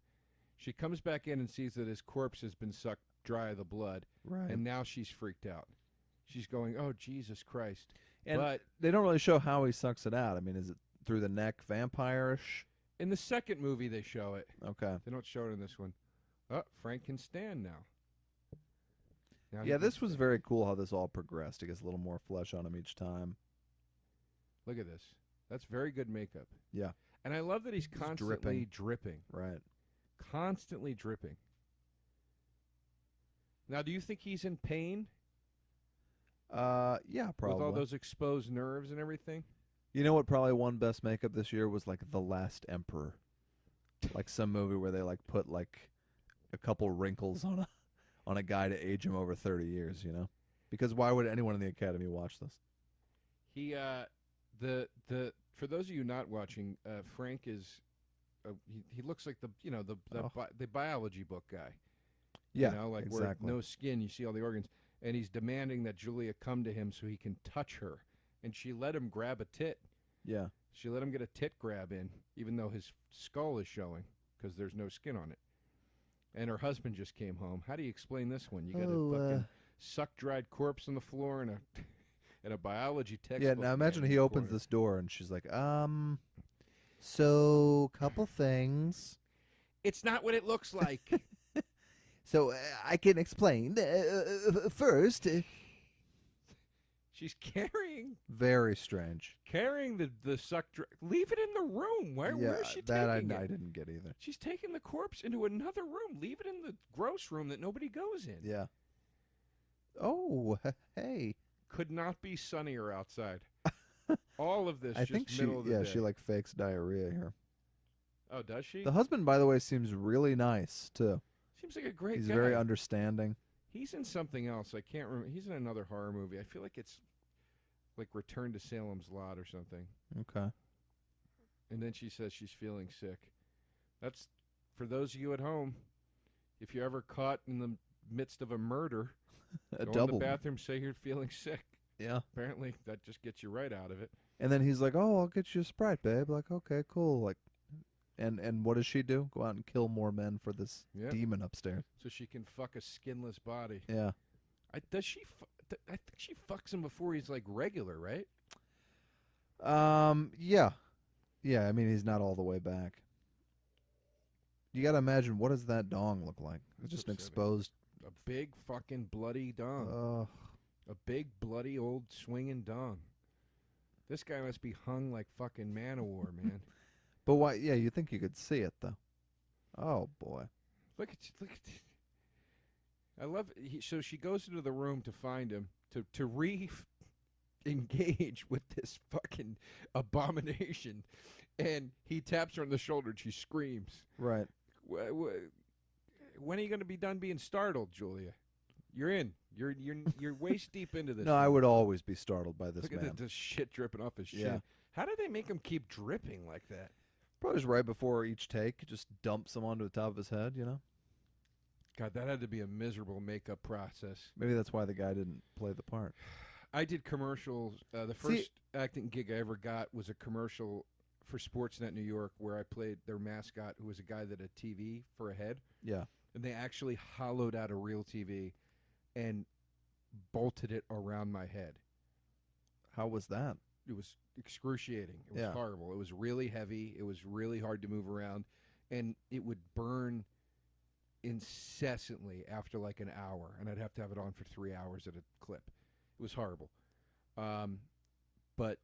She comes back in and sees that his corpse has been sucked dry of the blood. Right. And now she's freaked out. She's going, oh, Jesus Christ. And but they don't really show how he sucks it out. I mean, is it through the neck, vampire-ish? in the second movie, they show it. Okay. They don't show it in this one. Oh, Frank can stand now. Yeah, this was very cool how this all progressed. It gets a little more flesh on him each time. Look at this. That's very good makeup. Yeah. And I love that he's constantly dripping. Right. Constantly dripping. Now, do you think he's in pain? Yeah, probably. With all those exposed nerves and everything? You know what probably won Best Makeup this year was like The Last Emperor. Like some movie where they like put like a couple wrinkles on a guy to age him over 30 years, you know? Because why would anyone in the Academy watch this? He for those of you not watching, Frank is he looks like the biology book guy. Yeah, you know, like exactly. where no skin, you see all the organs, and he's demanding that Julia come to him so he can touch her, and she let him grab a tit. Yeah. She let him get a tit grab in, even though his skull is showing because there's no skin on it. And her husband just came home. How do you explain this one? You got a fucking suck-dried corpse on the floor and a biology textbook. Yeah, now imagine he opens this door and she's like, so couple things. It's not what it looks like. So I can explain. First, she's carrying. Very strange. Carrying the suck. Leave it in the room. Where is she taking it? I didn't get either. She's taking the corpse into another room. Leave it in the gross room that nobody goes in. Yeah. Oh, hey. Could not be sunnier outside. All of this. I think middle of the day. she like fakes diarrhea here. Oh, does she? The husband, by the way, seems really nice too. Seems like a great guy. He's very understanding. He's in something else. I can't remember. He's in another horror movie. I feel like it's like Return to Salem's Lot or something. Okay. And then she says she's feeling sick. That's for those of you at home. If you're ever caught in the midst of a murder, go in the bathroom, say you're feeling sick. Yeah. Apparently, that just gets you right out of it. And then he's like, "Oh, I'll get you a Sprite, babe." Like, okay, cool. Like, and what does she do? Go out and kill more men for this demon upstairs, so she can fuck a skinless body. Yeah. I think she fucks him before he's like regular, right? Yeah. Yeah, I mean, he's not all the way back. You got to imagine, what does that dong look like? It's just an exposed... A big fucking bloody dong. A big bloody old swinging dong. This guy must be hung like fucking Man-O-War, man. But why? Yeah, you think you could see it, though. Oh, boy. Look at I love. So she goes into the room to find him to re-engage with this fucking abomination, and he taps her on the shoulder and she screams. Right. When are you going to be done being startled, Julia? You're in. You're waist deep into this. No, I would always be startled by this Look man. at the shit dripping off his Yeah. shin. How did they make him keep dripping like that? Probably just right before each take, just dumps him onto the top of his head, you know? God, that had to be a miserable makeup process. Maybe that's why the guy didn't play the part. I did commercials. The first acting gig I ever got was a commercial for Sportsnet New York where I played their mascot, who was a guy that had a TV for a head. Yeah. And they actually hollowed out a real TV and bolted it around my head. How was that? It was excruciating. It was horrible. It was really heavy. It was really hard to move around. And it would burn incessantly after like an hour. And I'd have to have it on for 3 hours at a clip. It was horrible. But,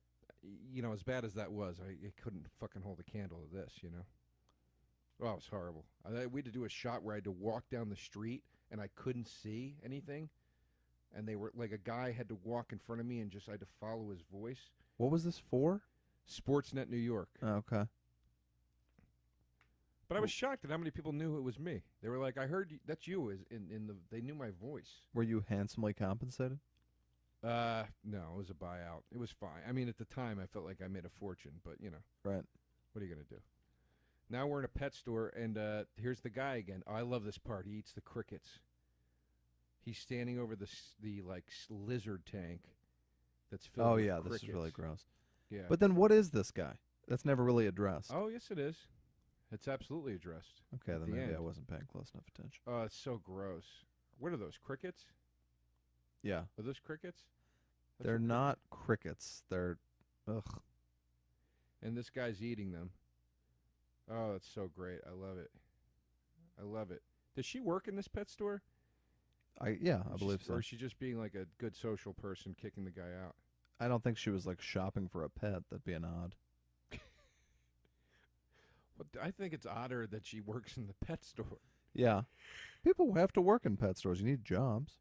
you know, as bad as that was, I couldn't fucking hold a candle to this, you know? Oh, it was horrible. We had to do a shot where I had to walk down the street and I couldn't see anything. And they were like a guy had to walk in front of me and just I had to follow his voice. What was this for? Sportsnet New York. Oh, okay. But I was shocked at how many people knew it was me. They were like, "I heard that's you." They knew my voice. Were you handsomely compensated? No, it was a buyout. It was fine. I mean, at the time, I felt like I made a fortune, but you know, Right. what are you gonna do? Now we're in a pet store, and here's the guy again. Oh, I love this part. He eats the crickets. He's standing over the lizard tank that's filled. Oh with yeah, crickets. this is really gross. Yeah. But then what is this guy? That's never really addressed. Oh yes, it is. It's absolutely addressed. Okay, then the maybe end. I wasn't paying close enough attention. Oh, it's so gross. What are those crickets? Yeah. Are those crickets? That's They're what not crickets. They're ugh. And this guy's eating them. Oh, that's so great. I love it. I love it. Does she work in this pet store? I believe so. Or is she just being like a good social person kicking the guy out? I don't think she was like shopping for a pet. That'd be an odd. Well, I think it's odder that she works in the pet store. Yeah. People have to work in pet stores. You need jobs.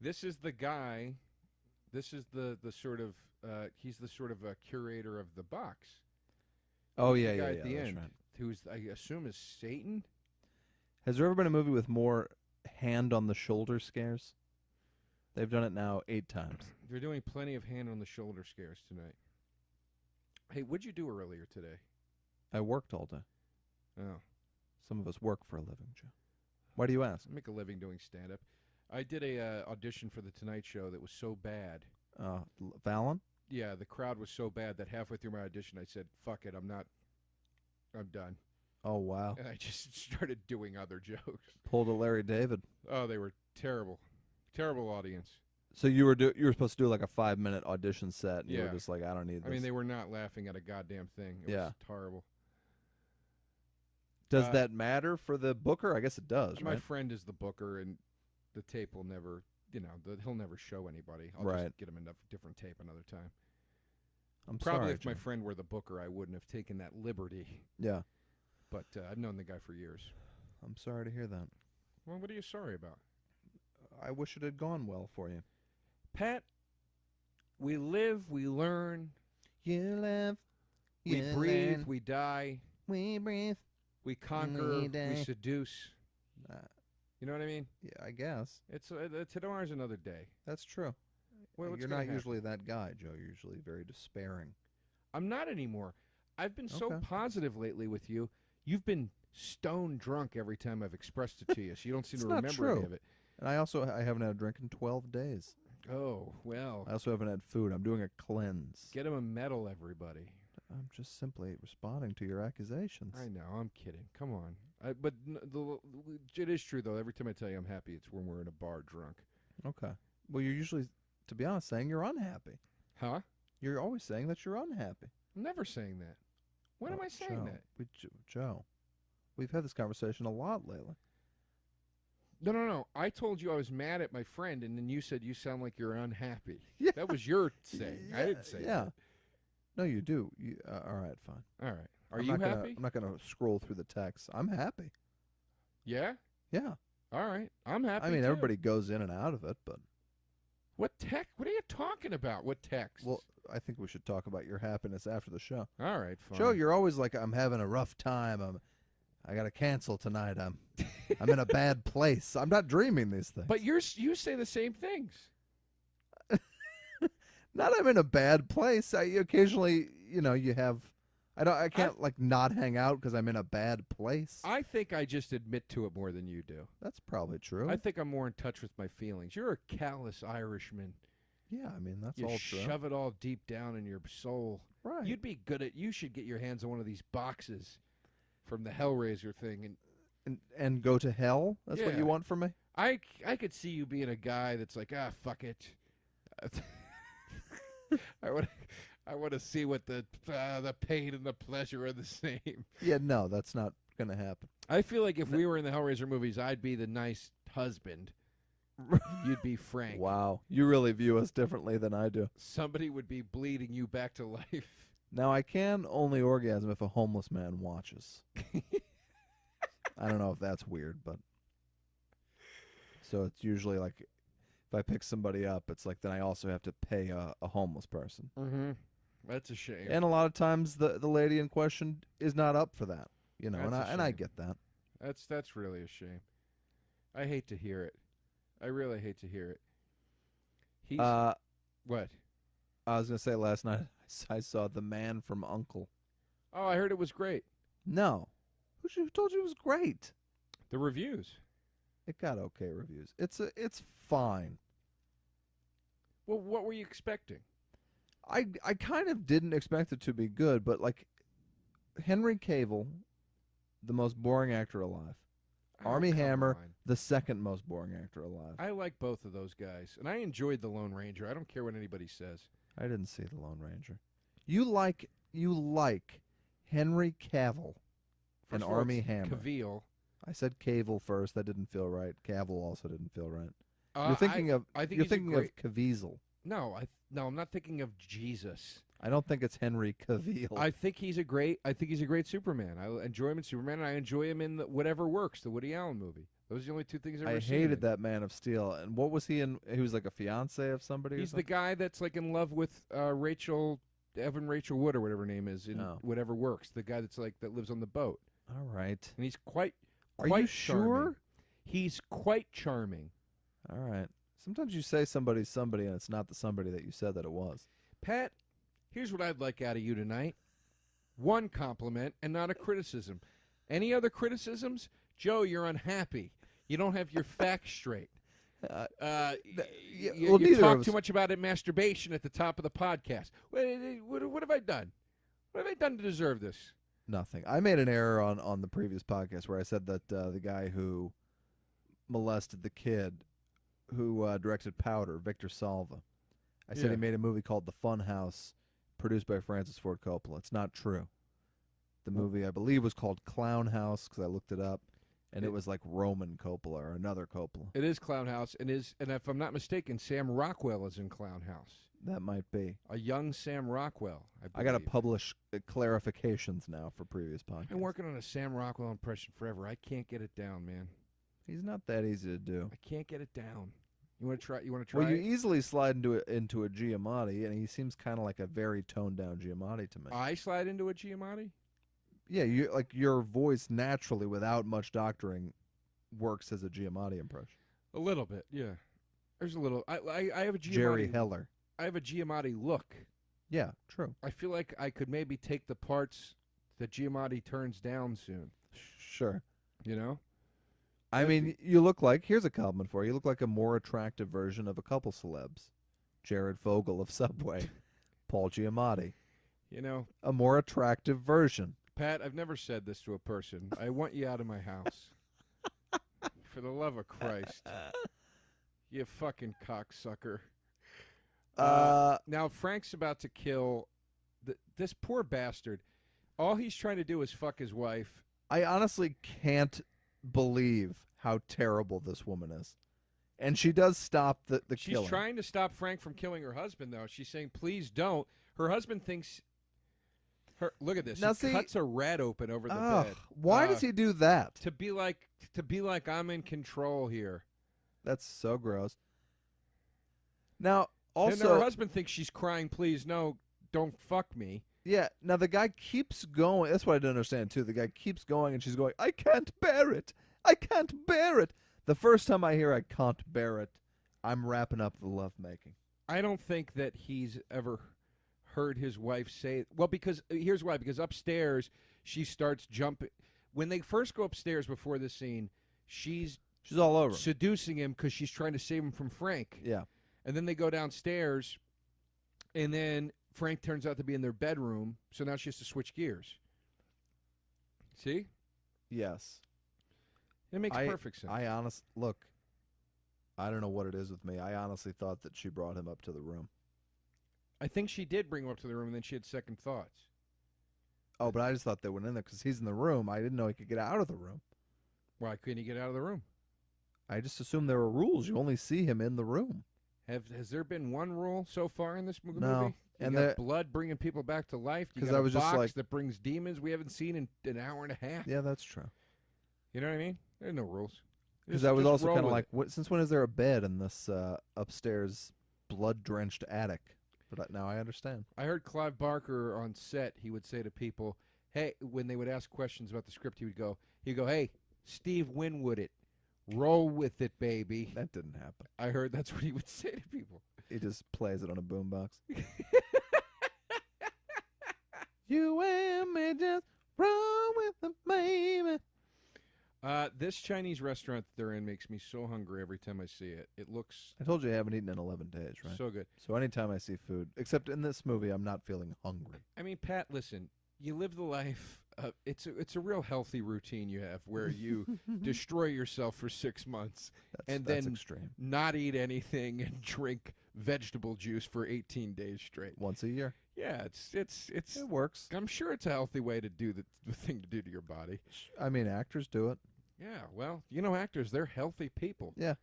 This is the guy. This is the sort of he's the sort of a curator of the box. Oh He's yeah, the guy yeah, at the that's end, right. who's I assume is Satan. Has there ever been a movie with more hand on the shoulder scares? They've done it now 8 times. They're doing plenty of hand on the shoulder scares tonight. Hey, what'd you do earlier today? I worked all day. Oh, Some of us work for a living, Joe. Why do you ask? I make a living doing stand-up. I did a audition for the Tonight Show that was so bad. Fallon? Yeah, the crowd was so bad that halfway through my audition, I said, "Fuck it, I'm done." Oh wow. And I just started doing other jokes. Pulled a Larry David. Oh, they were terrible, terrible audience. So you were supposed to do like a 5-minute audition set, and you were Yeah. just like, I don't need this. I mean, they were not laughing at a goddamn thing. It Yeah. was horrible. Does that matter for the booker? I guess it does, My right? friend is the booker, and the tape will never, he'll never show anybody. I'll Right. just get him a different tape another time. I'm Probably sorry, if my Joe. friend were the booker, I wouldn't have taken that liberty. Yeah. But I've known the guy for years. I'm sorry to hear that. Well, what are you sorry about? I wish it had gone well for you. Pat, we live, we learn, You live, we breathe, we die, we breathe. we conquer, we die. seduce. You know what I mean? Yeah, I guess. It's tomorrow's another day. That's true. What's You're gonna not happen? usually that guy, Joe. You're usually very despairing. I'm not anymore. I've been so Okay. positive lately with you. You've been stone drunk every time I've expressed it to you, so you don't seem It's to not remember any true. of it. And I haven't had a drink in 12 days. Oh, well. I also haven't had food. I'm doing a cleanse. Get him a medal, everybody. I'm just simply responding to your accusations. I know. I'm kidding. Come on. But it is true, though. Every time I tell you I'm happy, it's when we're in a bar drunk. Okay. Well, you're usually, to be honest, saying you're unhappy. Huh? You're always saying that you're unhappy. I'm never saying that. When am I saying Joe, that? Joe, we've had this conversation a lot lately. No. I told you I was mad at my friend, and then you said you sound like you're unhappy. Yeah. That was your saying. I didn't say Yeah. that. No, you do. All right, fine. All right. Are I'm you not gonna- happy? I'm not going to scroll through the text. I'm happy. Yeah? Yeah. All right. I'm happy. I mean, too. everybody goes in and out of it, but What tech? What are you talking about? What text? well, I think we should talk about your happiness after the show. all right, fine. Joe, you're always like, I'm having a rough time. I got to cancel tonight. I'm in a bad place. I'm not dreaming these things. But you say the same things. Not I'm in a bad place. I occasionally, you have. I can't like not hang out because I'm in a bad place. I think I just admit to it more than you do. That's probably true. I think I'm more in touch with my feelings. You're a callous Irishman. Yeah, I mean that's You all true. shove it all deep down in your soul. Right. You'd be good at. You should get your hands on one of these boxes from the Hellraiser thing, and go to hell. That's what Yeah. you want from me. I could see you being a guy that's like, fuck it. I want to see what the pain and the pleasure are the same. Yeah, no, that's not gonna happen. I feel like if we were in the Hellraiser movies, I'd be the nice husband. You'd be Frank. Wow, you really view us differently than I do. Somebody would be bleeding you back to life. Now I can only orgasm if a homeless man watches. I don't know if that's weird, but so it's usually like if I pick somebody up, it's like then I also have to pay a homeless person. Mm-hmm. That's a shame. And a lot of times the lady in question is not up for that, That's and a I shame. get that. That's really a shame. I hate to hear it. I really hate to hear it. He's what? I was gonna say last night I saw The Man from U.N.C.L.E. Oh, I heard it was great. No, who told you it was great? The reviews. It got okay reviews. It's fine. Well, what were you expecting? I kind of didn't expect it to be good, but like Henry Cavill, the most boring actor alive. Armie come Hammer, on. the second most boring actor alive. I like both of those guys, and I enjoyed The Lone Ranger. I don't care what anybody says. I didn't see The Lone Ranger. You like Henry Cavill and First of all, Armie it's Hammer. Cavill. I said Cavill first. That didn't feel right. Cavill also didn't feel right. I You're thinking of think you're he's a thinking great- of Caviezel. No, I'm not thinking of Jesus. I don't think it's Henry Cavill. I think he's a great Superman. I enjoy him in Superman, and I enjoy him in Whatever Works, the Woody Allen movie. Those are the only two things I've ever seen. I hated him in. that Man of Steel. And what was he in? He was like a fiance of somebody. He's or the guy that's like in love with Rachel Wood or whatever her name is in Oh. Whatever Works. The guy that's like that lives on the boat, something? All right. and he's quite. Are quite you charming. sure? He's quite charming. All right. Sometimes you say somebody's somebody, and it's not the somebody that you said that it was. Pat, here's what I'd like out of you tonight. One compliment and not a criticism. Any other criticisms? Joe, you're unhappy. You don't have your facts straight. yeah, You well, neither talk of us- too much about masturbation at the top of the podcast. What have I done? What have I done to deserve this? Nothing. I made an error on the previous podcast where I said that the guy who molested the kid who directed Powder, Victor Salva, I said Yeah. he made a movie called The Fun House, produced by Francis Ford Coppola. It's not true. The movie, I believe, was called Clown House because I looked it up, and it was like Roman Coppola or another Coppola. It is Clown House, and if I'm not mistaken, Sam Rockwell is in Clown House. That might be. A young Sam Rockwell. I got to believe. publish clarifications now for previous podcasts. I've been working on a Sam Rockwell impression forever. I can't get it down, man. He's not that easy to do. I can't get it down. You want to try? You want to try? Well, you it? easily slide into a Giamatti, and he seems kind of like a very toned down Giamatti to me. I slide into a Giamatti. Yeah, you like your voice naturally, without much doctoring, works as a Giamatti impression. A little bit, yeah. There's a little. I have a Giamatti. Jerry Heller. I have a Giamatti look. Yeah, true. I feel like I could maybe take the parts that Giamatti turns down soon. Sure. You know? I mean, you look like, here's a compliment for you. You look like a more attractive version of a couple celebs. Jared Fogle of Subway, Paul Giamatti. You know, A more attractive version. Pat, I've never said this to a person. I want you out of my house. For the love of Christ. You fucking cocksucker. Now, Frank's about to kill this poor bastard. All he's trying to do is fuck his wife. I honestly can't believe how terrible this woman is. And she does stop the She's killing. trying to stop Frank from killing her husband, though. She's saying, please don't. Her husband thinks... Look at this. Now, He cuts a rat open over the bed. Why does he do that? To be like I'm in control here. That's so gross. Now, And also, her husband thinks she's crying, please, no, don't fuck me. yeah, now the guy keeps going. That's what I don't understand, too. The guy keeps going, and she's going, I can't bear it. I can't bear it. The first time I hear I can't bear it, I'm wrapping up the lovemaking. I don't think that he's ever heard his wife say it. Well, because here's why. Because upstairs, she starts jumping. When they first go upstairs before this scene, she's all over him. seducing him because she's trying to save him from Frank. Yeah. And then they go downstairs, and then Frank turns out to be in their bedroom, so now she has to switch gears. See? Yes. It makes perfect sense. Look, I don't know what it is with me. I honestly thought that she brought him up to the room. I think she did bring him up to the room, and then she had second thoughts. Oh, but I just thought they went in there because he's in the room. I didn't know he could get out of the room. Why couldn't he get out of the room? I just assumed there were rules. You only see him in the room. Has there been one rule so far in this movie? No. You got blood bringing people back to life. You got I was a just box like, that brings demons we haven't seen in an hour and a half. Yeah, that's true. You know what I mean? There's no rules. Because I was also kind of like, since when is there a bed in this upstairs blood-drenched attic? But now I understand. I heard Clive Barker on set. He would say to people, "Hey," when they would ask questions about the script, he'd go, "Hey, Steve Winwood it, roll with it, baby." That didn't happen. I heard that's what he would say to people. He just plays it on a boombox. You and me just roll with the baby. This Chinese restaurant that they're in makes me so hungry every time I see it. It looks... I told you I haven't eaten in 11 days, right? So good. So anytime I see food, except in this movie, I'm not feeling hungry. I mean, Pat, listen, you live the life... it's a real healthy routine you have where you destroy yourself for 6 months and that's then extreme. Not eat anything and drink vegetable juice for 18 days straight. Once a year. Yeah, it works. I'm sure it's a healthy way to do the thing to do to your body. I mean, actors do it. Yeah, well, actors, they're healthy people. Yeah.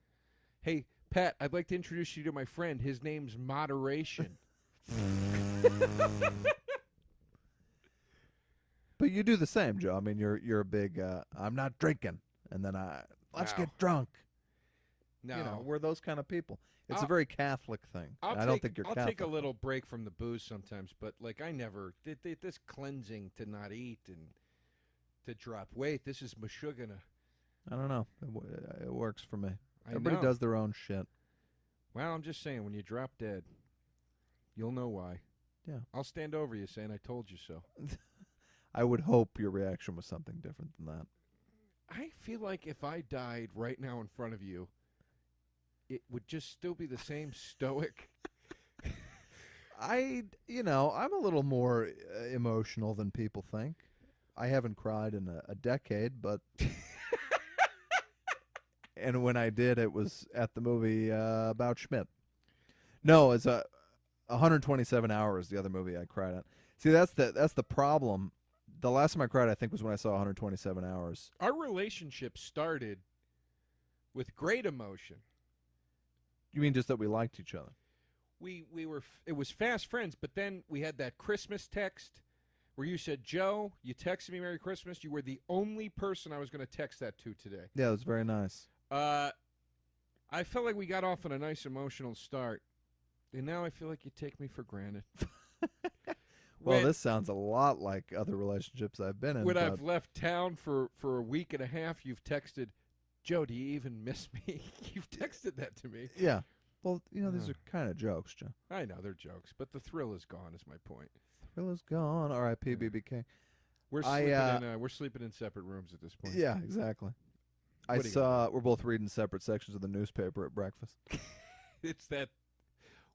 Hey, Pat, I'd like to introduce you to my friend. His name's Moderation. But you do the same, Joe. I mean, you're a big, I'm not drinking, and then let's get drunk. No. We're those kind of people. It's a very Catholic thing. I don't think you're Catholic. I'll take a little break from the booze sometimes, but, I never did this cleansing to not eat and to drop weight. This is mashugana. I don't know. It works for me. Everybody does their own shit. Well, I'm just saying, when you drop dead, you'll know why. Yeah. I'll stand over you saying I told you so. I would hope your reaction was something different than that. I feel like if I died right now in front of you, it would just still be the same stoic. I'm a little more emotional than people think. I haven't cried in a decade, but... And when I did, it was at the movie about Schmidt. No, it's 127 Hours, the other movie I cried at. See, that's the problem. The last time I cried, I think, was when I saw 127 Hours. Our relationship started with great emotion. You mean just that we liked each other? We were. It was fast friends, but then we had that Christmas text where you said, "Joe, you texted me Merry Christmas." You were the only person I was going to text that to today. Yeah, it was very nice. I felt like we got off on a nice emotional start, and now I feel like you take me for granted. Well, this sounds a lot like other relationships I've been in. When I've left town for a week and a half, you've texted, "Joe, do you even miss me?" You've texted that to me. Yeah. Well, these are kind of jokes, Joe. I know they're jokes, but the thrill is gone. Is my point. Thrill is gone. R.I.P. BBK. We're sleeping in separate rooms at this point. Yeah, exactly. We're both reading separate sections of the newspaper at breakfast. It's that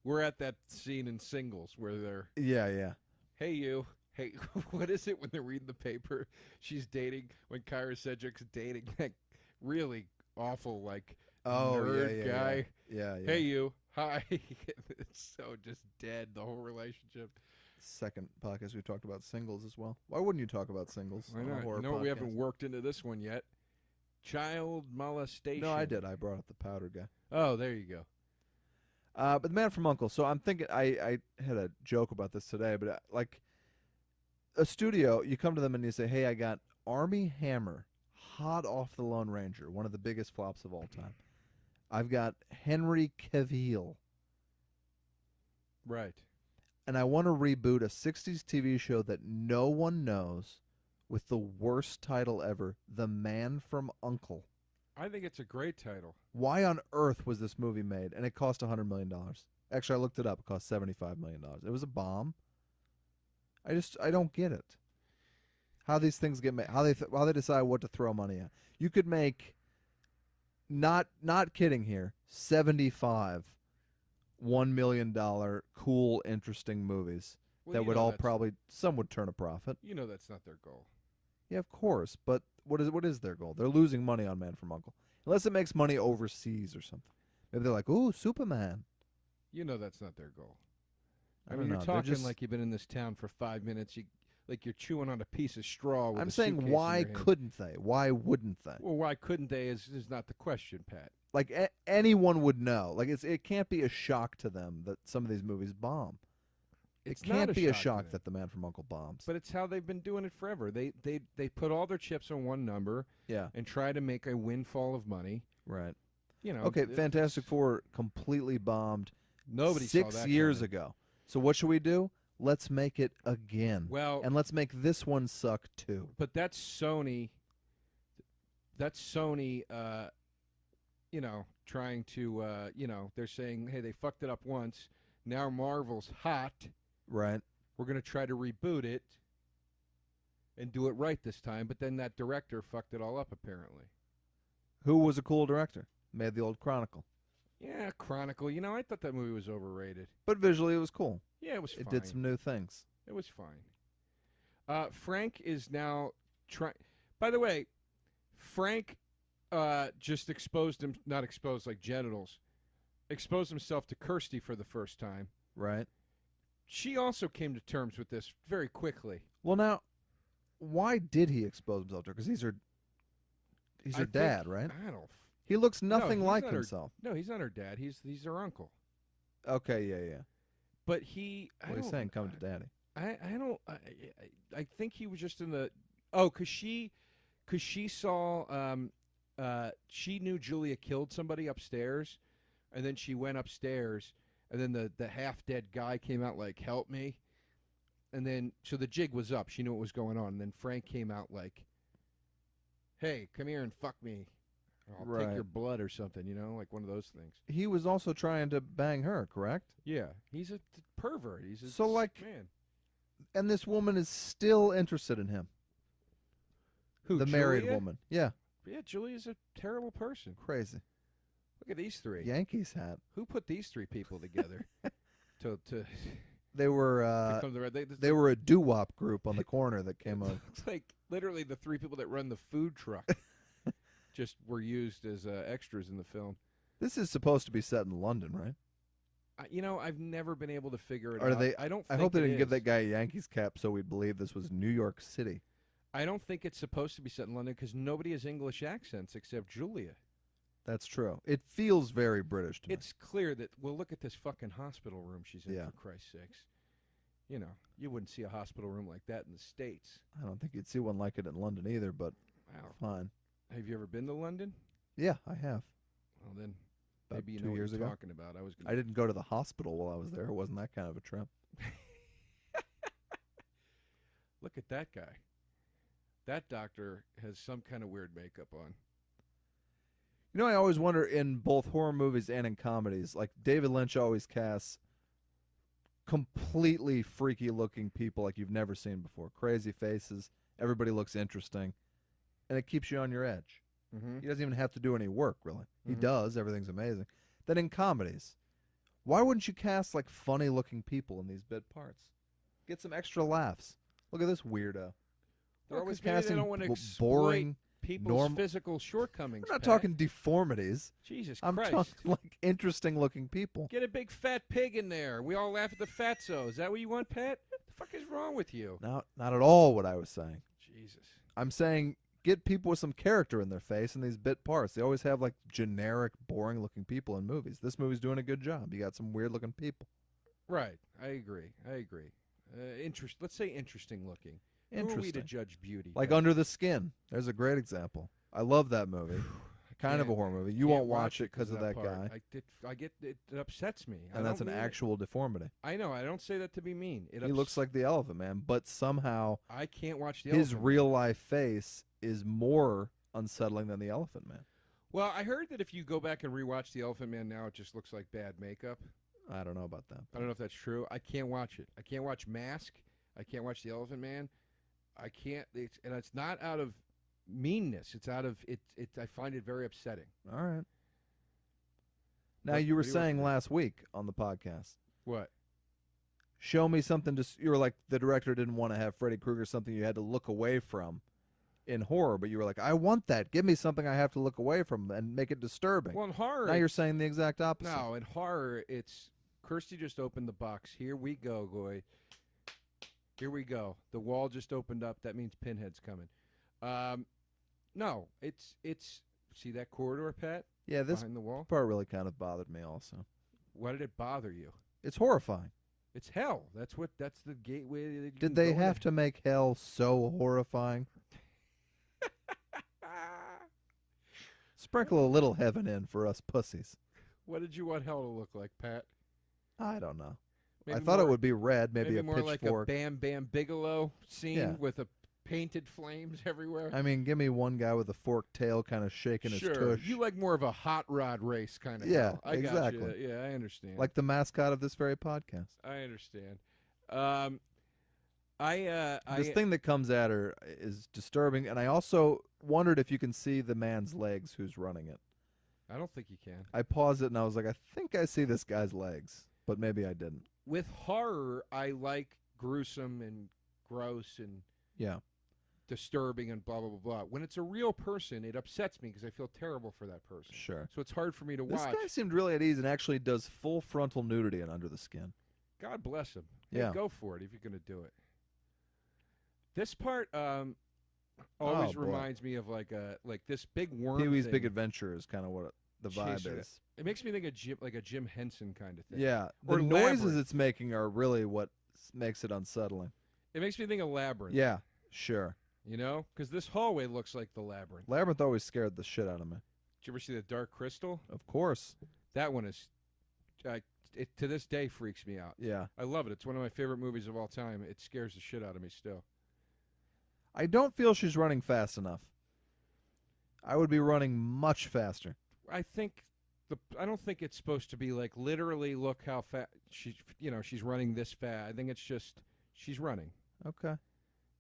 we're at that scene in Singles where they're Yeah. Hey you. Hey, what is it when they're reading the paper? She's dating when Kyra Cedric's dating that really awful nerd guy. Yeah. Hey you. Hi. It's so just dead, the whole relationship. Second podcast we talked about Singles as well. Why wouldn't you talk about Singles? Why not? We haven't worked into this one yet. Child molestation. No, I did. I brought up the powder guy. Oh, there you go. But the Man from U.N.C.L.E. So I'm thinking, I had a joke about this today, but a studio, you come to them and you say, hey, I got Army Hammer, hot off the Lone Ranger, one of the biggest flops of all time. I've got Henry Cavill. Right. And I want to reboot a 60s TV show that no one knows with the worst title ever, The Man from U.N.C.L.E. I think it's a great title. Why on earth was this movie made? And it cost $100 million. Actually, I looked it up. It cost $75 million. It was a bomb. I don't get it. How these things get made. How they decide what to throw money at. You could make, not kidding here, 75 $1 million cool, interesting movies that would all probably, some would turn a profit. You know that's not their goal. Yeah, of course. But what is their goal? They're losing money on Man from U.N.C.L.E. Unless it makes money overseas or something. Maybe they're like, ooh, Superman. You know that's not their goal. I mean, don't you're know. talking like you've been in this town for 5 minutes. Like you're chewing on a piece of straw. With I'm a saying, suitcase why in your hand. couldn't they? Why wouldn't they? Well, why couldn't they is not the question, Pat. Like anyone would know. Like it can't be a shock to them that some of these movies bomb. It's it can't not be a shock shock to that The Man from U.N.C.L.E. bombs. But it's how they've been doing it forever. They put all their chips on one number. Yeah. And try to make a windfall of money. Right. You know. Okay, Fantastic Four completely bombed. Nobody saw that 6 years coming. ago. So what should we do? Let's make it again. Well, and let's make this one suck too. But that's Sony. That's Sony. Trying to. They're saying, hey, they fucked it up once. Now Marvel's hot. Right. We're going to try to reboot it and do it right this time. But then that director fucked it all up, apparently. Who was a cool director? Made the old Chronicle. Yeah, Chronicle. I thought that movie was overrated. But visually, it was cool. Yeah, it was fine. It did some new things. It was fine. Frank is now trying. By the way, Frank just exposed him, not exposed like genitals, exposed himself to Kirsty for the first time. Right. She also came to terms with this very quickly. Well, now, why did he expose himself to her? Because he's her dad, right? I don't. He looks nothing he's like not himself. No, he's not her dad. He's her uncle. Okay, yeah. But he. What are you saying? Come to daddy. I think he was just in the. Oh, because she saw. She knew Julia killed somebody upstairs, and then she went upstairs, and then the half dead guy came out like, "Help me," and then so the jig was up. She knew what was going on, and then Frank came out like, "Hey, come here and fuck me. I'll take your blood or something," like one of those things. He was also trying to bang her, correct? Yeah, he's a pervert. He's a so like, man. And this woman is still interested in him. Who? The Julia? married woman. Yeah. Yeah, Julia's a terrible person. Crazy. Look at these three. Yankees hat. Who put these three people together? to They were come to they were a doo-wop group on the corner that came up. Looks like literally the three people that run the food truck just were used as extras in the film. This is supposed to be set in London, right? I've never been able to figure it Are out. they? I don't. I think hope they it didn't give is. that guy a Yankees cap so we'd believe this was New York City. I don't think it's supposed to be set in London because nobody has English accents except Julia. That's true. It feels very British to me. It's clear that. Well, look at this fucking hospital room she's in. Yeah. For Christ's sakes. You wouldn't see a hospital room like that in the States. I don't think you'd see one like it in London either, but Wow. fine. Have you ever been to London? Yeah, I have. Well, then About maybe you 2 know what years you're ago. talking about. I didn't go to the hospital while I was there. It wasn't that kind of a trip. Look at that guy. That doctor has some kind of weird makeup on. I always wonder in both horror movies and in comedies, like David Lynch always casts completely freaky looking people like you've never seen before. Crazy faces. Everybody looks interesting. And it keeps you on your edge. Mm-hmm. He doesn't even have to do any work, really. He Mhm. does. Everything's amazing. Then in comedies, why wouldn't you cast like funny looking people in these bit parts? Get some extra laughs. Look at this weirdo. They're Well, always 'cause maybe they casting don't want to exploit boring. people's physical shortcomings. I'm not Pat. talking deformities. Jesus I'm Christ. talking like interesting looking people. Get a big fat pig in there. We all laugh at the fatso. Is that what you want, Pat? What the fuck is wrong with you? Not at all what I was saying. Jesus. I'm saying get people with some character in their face in these bit parts. They always have like generic, boring looking people in movies. This movie's doing a good job. You got some weird looking people. Right. I agree. Let's say interesting looking. Who are we to Interesting. judge beauty? Like Pat? Under the Skin. There's a great example. I love that movie. Kind of a horror movie. You won't watch it because of that guy. I get it upsets me. And that's an actual deformity. I know. I don't say that to be mean. He looks like the Elephant Man, but somehow I can't watch the his Elephant real life face is more unsettling than the Elephant Man. Well, I heard that if you go back and rewatch the Elephant Man now, it just looks like bad makeup. I don't know about that. I don't know if that's true. I can't watch it. I can't watch Mask. I can't watch the Elephant Man. I can't. And it's not out of meanness. It's out of it. I find it very upsetting. All right. Now, you were saying last week on the podcast. What? Show me something. You were like, the director didn't want to have Freddy Krueger something you had to look away from in horror, but you were like, I want that. Give me something I have to look away from and make it disturbing. Well, in horror, now you're saying the exact opposite. No, in horror, it's Kirsty just opened the box. Here we go, Goy. Here we go. The wall just opened up. That means Pinhead's coming. No, it's see that corridor, Pat? Yeah, this behind the wall part really kind of bothered me also. Why did it bother you? It's horrifying. It's hell. That's the gateway. Did they have to make hell so horrifying? Sprinkle a little heaven in for us pussies. What did you want hell to look like, Pat? I don't know. Maybe I thought more, it would be red, maybe a more pitchfork. like a Bam Bam Bigelow scene Yeah. with a painted flames everywhere. I mean, give me one guy with a forked tail kind of shaking his tush. You like more of a hot rod race kind of Yeah, hell. I exactly. Got you. Yeah, I understand. Like the mascot of this very podcast. I understand. This thing that comes at her is disturbing, and I also wondered if you can see the man's legs who's running it. I don't think you can. I paused it, and I was like, I think I see this guy's legs, but maybe I didn't. With horror, I like gruesome and gross and disturbing and blah, blah, blah, blah. When it's a real person, it upsets me because I feel terrible for that person. Sure. So it's hard for me to This watch. guy seemed really at ease and actually does full frontal nudity and Under the Skin. God bless him. Yeah. Hey, go for it if you're going to do it. This part always reminds me of like this big worm. Pee-wee's thing. Big Adventure is kind of what the vibe is. It makes me think of Jim Henson kind of thing. Yeah. Or The noises Labyrinth. it's making are really what makes it unsettling. It makes me think of Labyrinth. Yeah, sure. You know? Because this hallway looks like the Labyrinth. Labyrinth always scared the shit out of me. Did you ever see the Dark Crystal? Of course. That one is, it to this day freaks me out. Yeah. I love it. It's one of my favorite movies of all time. It scares the shit out of me still. I don't feel she's running fast enough. I would be running much faster. I don't think it's supposed to be like literally look how fast she's running this fast. I think it's just she's running. Okay.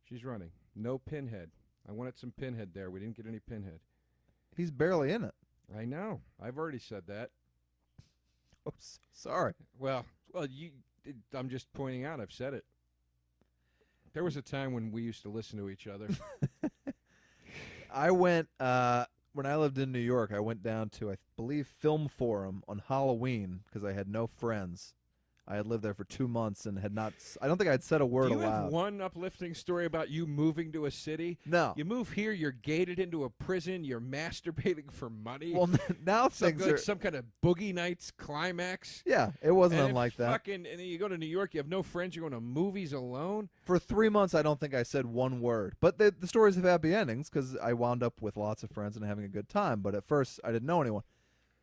She's running. No Pinhead. I wanted some Pinhead there. We didn't get any Pinhead. He's barely in it. I know. I've already said that. Oops. Sorry. Well, I'm just pointing out. I've said it. There was a time when we used to listen to each other. I went, when I lived in New York, I went down to, I believe, Film Forum on Halloween because I had no friends. I had lived there for 2 months and had not, I don't think I'd said a word Do you aloud. have one uplifting story about you moving to a city? No. You move here, you're gated into a prison, you're masturbating for money. Well, now things are, some kind of Boogie Nights climax. yeah, it wasn't And unlike that. And then you go to New York, you have no friends, you're going to movies alone. For 3 months, I don't think I said one word. But the stories have happy endings because I wound up with lots of friends and having a good time. But at first, I didn't know anyone.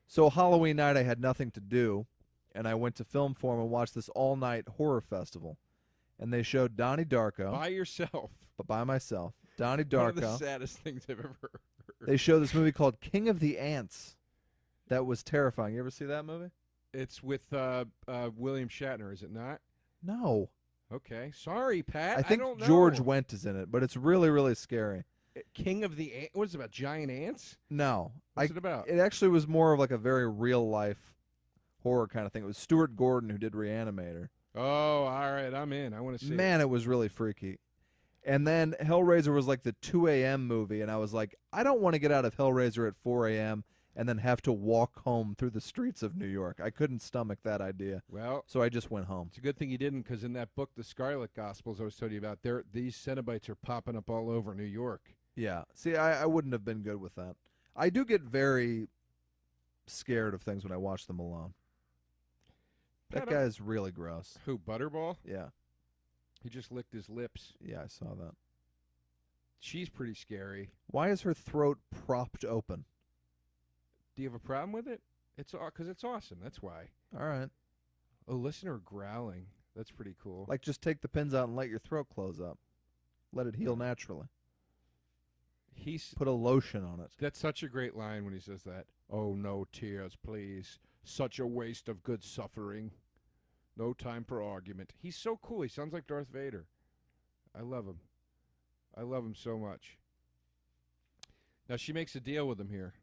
So Halloween night, I had nothing to do, and I went to Film Forum and watched this all-night horror festival. And they showed Donnie Darko. By yourself. But by myself. Donnie One of Darko. the saddest things I've ever heard. They showed this movie called King of the Ants. That was terrifying. You ever see that movie? It's with William Shatner, is it not? No. Okay. Sorry, Pat. I think don't know. George Wendt is in it, but it's really, really scary. King of the Ants? What is it about, giant ants? No. What's it about? It actually was more of like a very real-life horror kind of thing. It was Stuart Gordon who did Reanimator. Oh, all right. I'm in. I want to see it. Man, it was really freaky. And then Hellraiser was like the 2 a.m. movie, and I was like, I don't want to get out of Hellraiser at 4 a.m. and then have to walk home through the streets of New York. I couldn't stomach that idea. Well, so I just went home. It's a good thing you didn't, because in that book, The Scarlet Gospels, I was telling you about, these Cenobites are popping up all over New York. Yeah. See, I wouldn't have been good with that. I do get very scared of things when I watch them alone. That guy's really gross. Who, Butterball? Yeah. He just licked his lips. Yeah, I saw that. She's pretty scary. Why is her throat propped open? Do you have a problem with it? It's because it's awesome. That's why. All right. Oh, listen to her growling. That's pretty cool. Like, just take the pins out and let your throat close up. Let it heal naturally. Put a lotion on it. That's such a great line when he says that. Oh, no tears, please. Such a waste of good suffering. No time for argument. He's so cool. He sounds like Darth Vader. I love him. I love him so much. Now, she makes a deal with him here.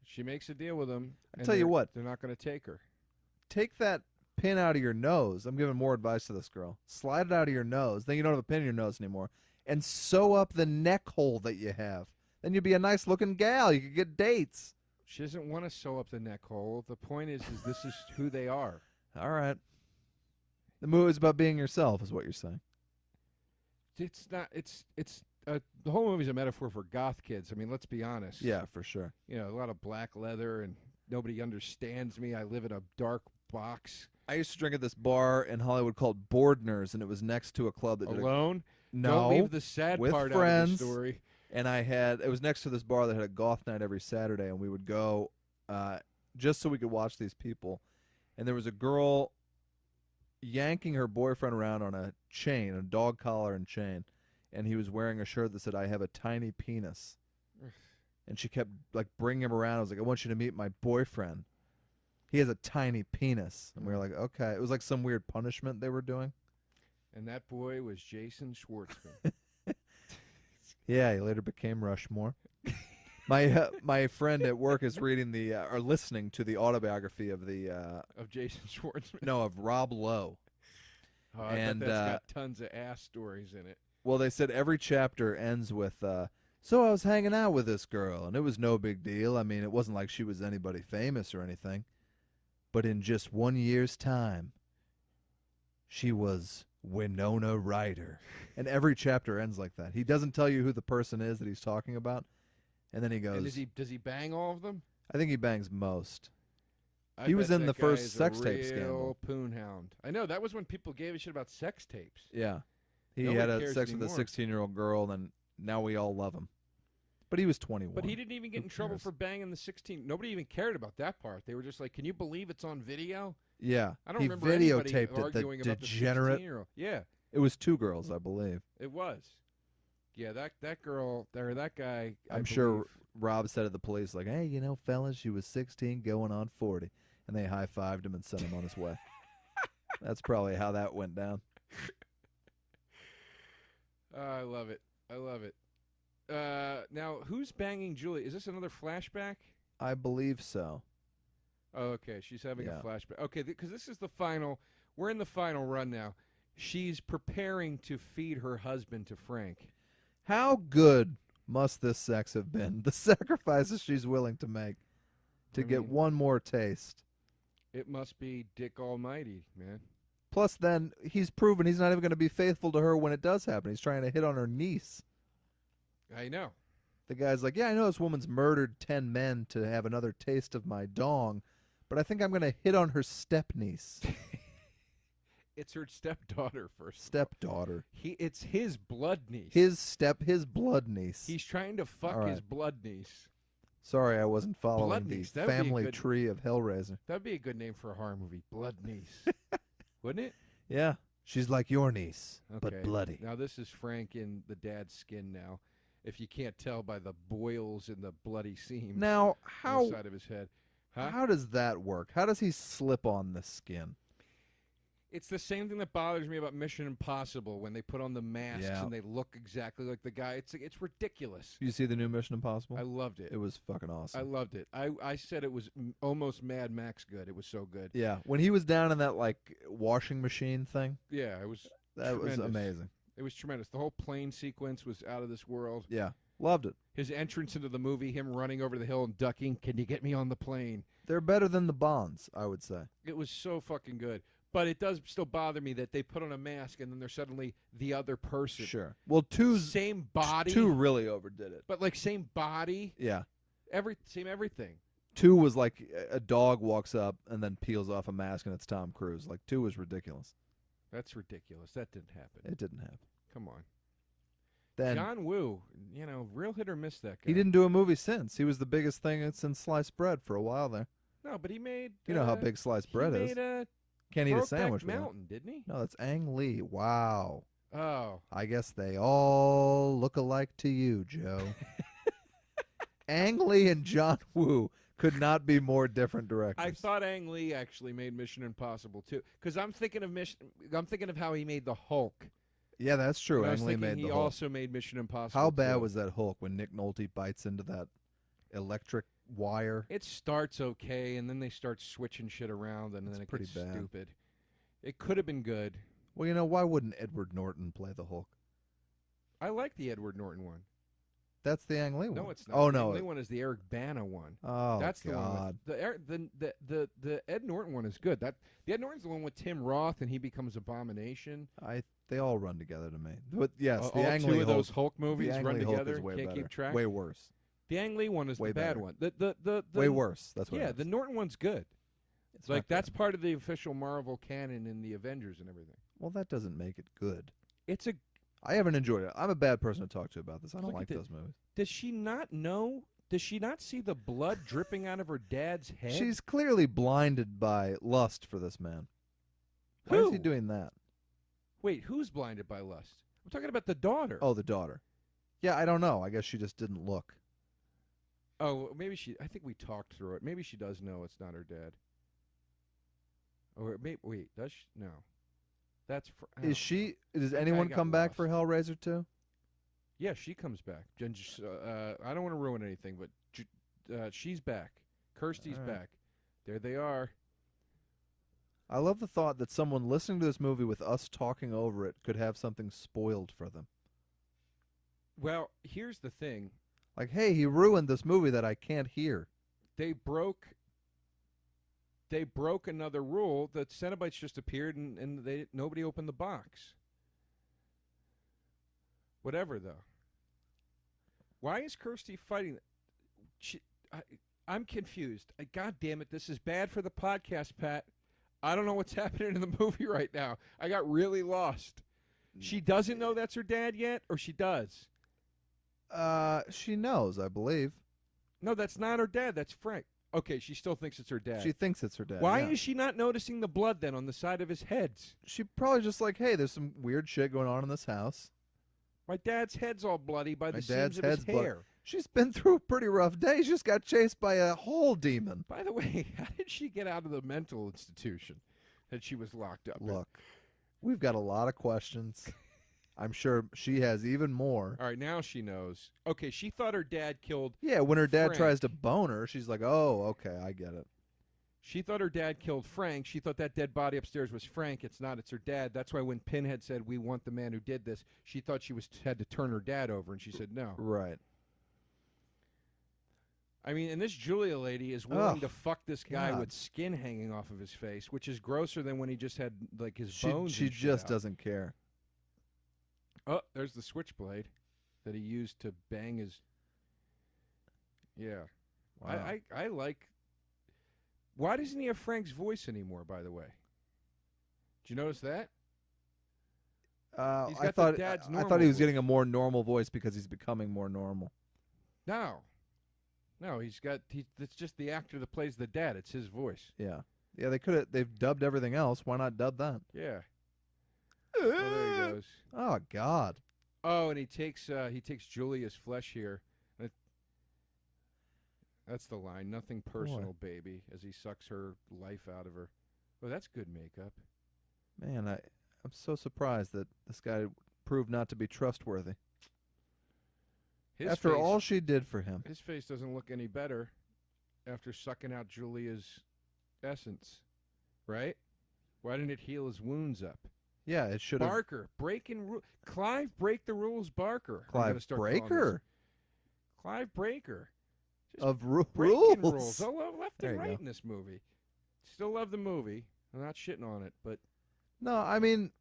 She makes a deal with him. I tell you what. They're not going to take her. Take that pin out of your nose. I'm giving more advice to this girl. Slide it out of your nose. Then you don't have a pin in your nose anymore. And sew up the neck hole that you have. Then you'd be a nice-looking gal. You could get dates. She doesn't want to sew up the neck hole. The point is this is who they are. All right. The movie's about being yourself, is what you're saying. It's not. The whole movie's a metaphor for goth kids. I mean, let's be honest. Yeah, for sure. You know, a lot of black leather, and nobody understands me. I live in a dark box. I used to drink at this bar in Hollywood called Bordner's, and it was next to a club that Alone? No, don't leave the sad with part friends, out of the story. And it was next to this bar that had a goth night every Saturday, and we would go just so we could watch these people. And there was a girl yanking her boyfriend around on a chain, a dog collar and chain, and he was wearing a shirt that said, "I have a tiny penis." And she kept like bringing him around. I was like, "I want you to meet my boyfriend. He has a tiny penis." And we were like, "Okay." It was like some weird punishment they were doing. And that boy was Jason Schwartzman. Yeah, he later became Rushmore. My friend at work is reading or listening to the autobiography of of Jason Schwartzman. No, of Rob Lowe. Oh, I bet that's got tons of ass stories in it. Well, they said every chapter ends with, so I was hanging out with this girl, and it was no big deal. I mean, it wasn't like she was anybody famous or anything. But in just 1 year's time, she was Winona Ryder. And every chapter ends like that. He doesn't tell you who the person is that he's talking about. And then he goes... And does he bang all of them? I think he bangs most. I He was bet in that the guy first is sex a tape real scandal. Poonhound. I know, that was when people gave a shit about sex tapes. Yeah. He Nobody had cares sex with a anymore. 16-year-old girl, and now we all love him. But he was 21. But he didn't even get in trouble for banging the 16. Nobody even cared about that part. They were just like, can you believe it's on video? Yeah. I don't he remember anybody videotaped it, arguing the about degenerate. the 16-year-old. Yeah. It was 2 girls, I believe. It was. Yeah, that girl, or that guy, I'm sure Rob said to the police, like, hey, fellas, she was 16 going on 40. And they high-fived him and sent him on his way. That's probably how that went down. I love it. I love it. Now, who's banging Julie? Is this another flashback? I believe so. Oh, okay. She's having Yeah. a flashback. Okay, because this is the final. We're in the final run now. She's preparing to feed her husband to Frank. How good must this sex have been? The sacrifices she's willing to make to get one more taste. It must be Dick Almighty, man. Plus, then, he's proven he's not even going to be faithful to her when it does happen. He's trying to hit on her niece. I know. The guy's like, yeah, I know this woman's murdered 10 men to have another taste of my dong, but I think I'm going to hit on her step-niece. It's her stepdaughter first. Stepdaughter. It's his blood niece. His blood niece. He's trying to fuck his blood niece. Sorry, I wasn't following Blood the niece, that would be a family good- tree of Hellraiser. That'd be a good name for a horror movie. Blood niece. Wouldn't it? Yeah. She's like your niece, Okay. but bloody. Now this is Frank in the dad's skin now. If you can't tell by the boils and the bloody seams Now, on the side of his head. Huh? how does that work? How does he slip on the skin? It's the same thing that bothers me about Mission Impossible when they put on the masks Yeah. and they look exactly like the guy. It's ridiculous. You see the new Mission Impossible? I loved it. It was fucking awesome. I loved it. I said it was almost Mad Max good. It was so good. Yeah, when he was down in that like washing machine thing, Yeah, it was that was tremendous. amazing. It was tremendous. The whole plane sequence was out of this world. Yeah, loved it. His entrance into the movie, him running over the hill and ducking, can you get me on the plane? They're better than the Bonds, I would say. It was so fucking good. But it does still bother me that they put on a mask and then they're suddenly the other person. Sure. Well, Same body. 2 really overdid it. But like same body, Yeah. same everything. 2 was like a dog walks up and then peels off a mask and it's Tom Cruise. Like 2 was ridiculous. That's ridiculous. That didn't happen. It didn't happen. Come on. Then John Woo, real hit or miss, that guy. he didn't do a movie since. He was the biggest thing since sliced bread for a while there. No, but he made... You know how big sliced bread is. He made Can't eat a sandwich Brokeback with it. Mountain, didn't he? No, that's Ang Lee. Wow. Oh. I guess they all look alike to you, Joe. Ang Lee and John Woo could not be more different directors. I thought Ang Lee actually made Mission Impossible too, because I'm thinking of how he made the Hulk. Yeah, that's true. And I was Ang Lee thinking made he the Hulk. also made Mission Impossible. How bad too. was that Hulk when Nick Nolte bites into that electric wire? It starts okay, and then they start switching shit around, and then it pretty gets bad. stupid. It could have been good. Well, why wouldn't Edward Norton play the Hulk? I like the Edward Norton one. That's the Ang Lee one. No, it's not. Oh, the no. Ang Lee one is the Eric Bana one. Oh, That's the God. one with the Ed Norton one is good. The Ed Norton's the one with Tim Roth, and he becomes Abomination. They all run together to me. But yes, the all Ang two Lee of Hulk, those Hulk movies the Ang run Lee Hulk together. is way Can't better. keep track. Way worse. The Ang Lee one is Way the bad better. one. The Way worse. That's what yeah, it is. the Norton one's good. It's Like not good. that's part of the official Marvel canon in the Avengers and everything. Well, that doesn't make it good. It's a. I haven't enjoyed it. I'm a bad person to talk to about this. I don't Look like at those movies. Does she not know? Does she not see the blood dripping out of her dad's head? She's clearly blinded by lust for this man. Why is he Who? doing that? Wait, who's blinded by lust? I'm talking about the daughter. Oh, the daughter. Yeah, I don't know. I guess she just didn't look. Oh, maybe she. I think we talked through it. Maybe she does know it's not her dad. Or maybe wait, does she? No, that's. Is she? Does I anyone got come back for lost. Hellraiser 2? Yeah, she comes back. I don't want to ruin anything, but she's back. Kirsty's All right. back. There they are. I love the thought that someone listening to this movie with us talking over it could have something spoiled for them. Well, here's the thing. Like, hey, he ruined this movie that I can't hear. They broke another rule. The Cenobites just appeared and nobody opened the box. Whatever, though. Why is Kirsty fighting? I'm confused. God damn it, this is bad for the podcast, Pat. I don't know what's happening in the movie right now. I got really lost. She doesn't know that's her dad yet, or she does? She knows, I believe. No, that's not her dad. That's Frank. Okay, she still thinks it's her dad. She thinks it's her dad. Why yeah. is she not noticing the blood then on the side of his head? She probably just like, hey, there's some weird shit going on in this house. My dad's head's all bloody by My the dad's seams of his head's bloody. hair. She's been through a pretty rough day. She just got chased by a whole demon. By the way, how did she get out of the mental institution that she was locked up in? Look, we've got a lot of questions. I'm sure she has even more. All right, now she knows. Okay, she thought her dad killed... Yeah, when her dad Frank. tries to bone her, she's like, oh, okay, I get it. She thought her dad killed Frank. She thought that dead body upstairs was Frank. It's not. It's her dad. That's why when Pinhead said, we want the man who did this, she thought she had to turn her dad over, and she said no. Right. I mean, and this Julia lady is willing Ugh, to fuck this guy God. with skin hanging off of his face, which is grosser than when he just had, like, his She bones and shit just out. doesn't care. Oh, there's the switchblade that he used to bang his... Yeah. Wow. I like... Why doesn't he have Frank's voice anymore, by the way? Did you notice that? He's got the dad's I normal thought he was voice. getting a more normal voice because he's becoming more normal. No. No, it's just the actor that plays the dad. It's his voice. Yeah. Yeah, they've dubbed everything else. Why not dub that? Yeah. Oh, there he goes. Oh, God. Oh, and he takes Julia's flesh here. That's the line. Nothing personal, baby, as he sucks her life out of her. Oh, that's good makeup. Man, I'm so surprised that this guy proved not to be trustworthy. After all she did for him. His face doesn't look any better after sucking out Julia's essence, right? Why didn't it heal his wounds up? Yeah, it should have. Barker, Clive, break the rules, Barker. I'm Clive gonna start calling Breaker? this. Clive Breaker. Just Of breaking rules. rules. I love left There and you right go. in this movie. Still love the movie. I'm not shitting on it, but No, I mean,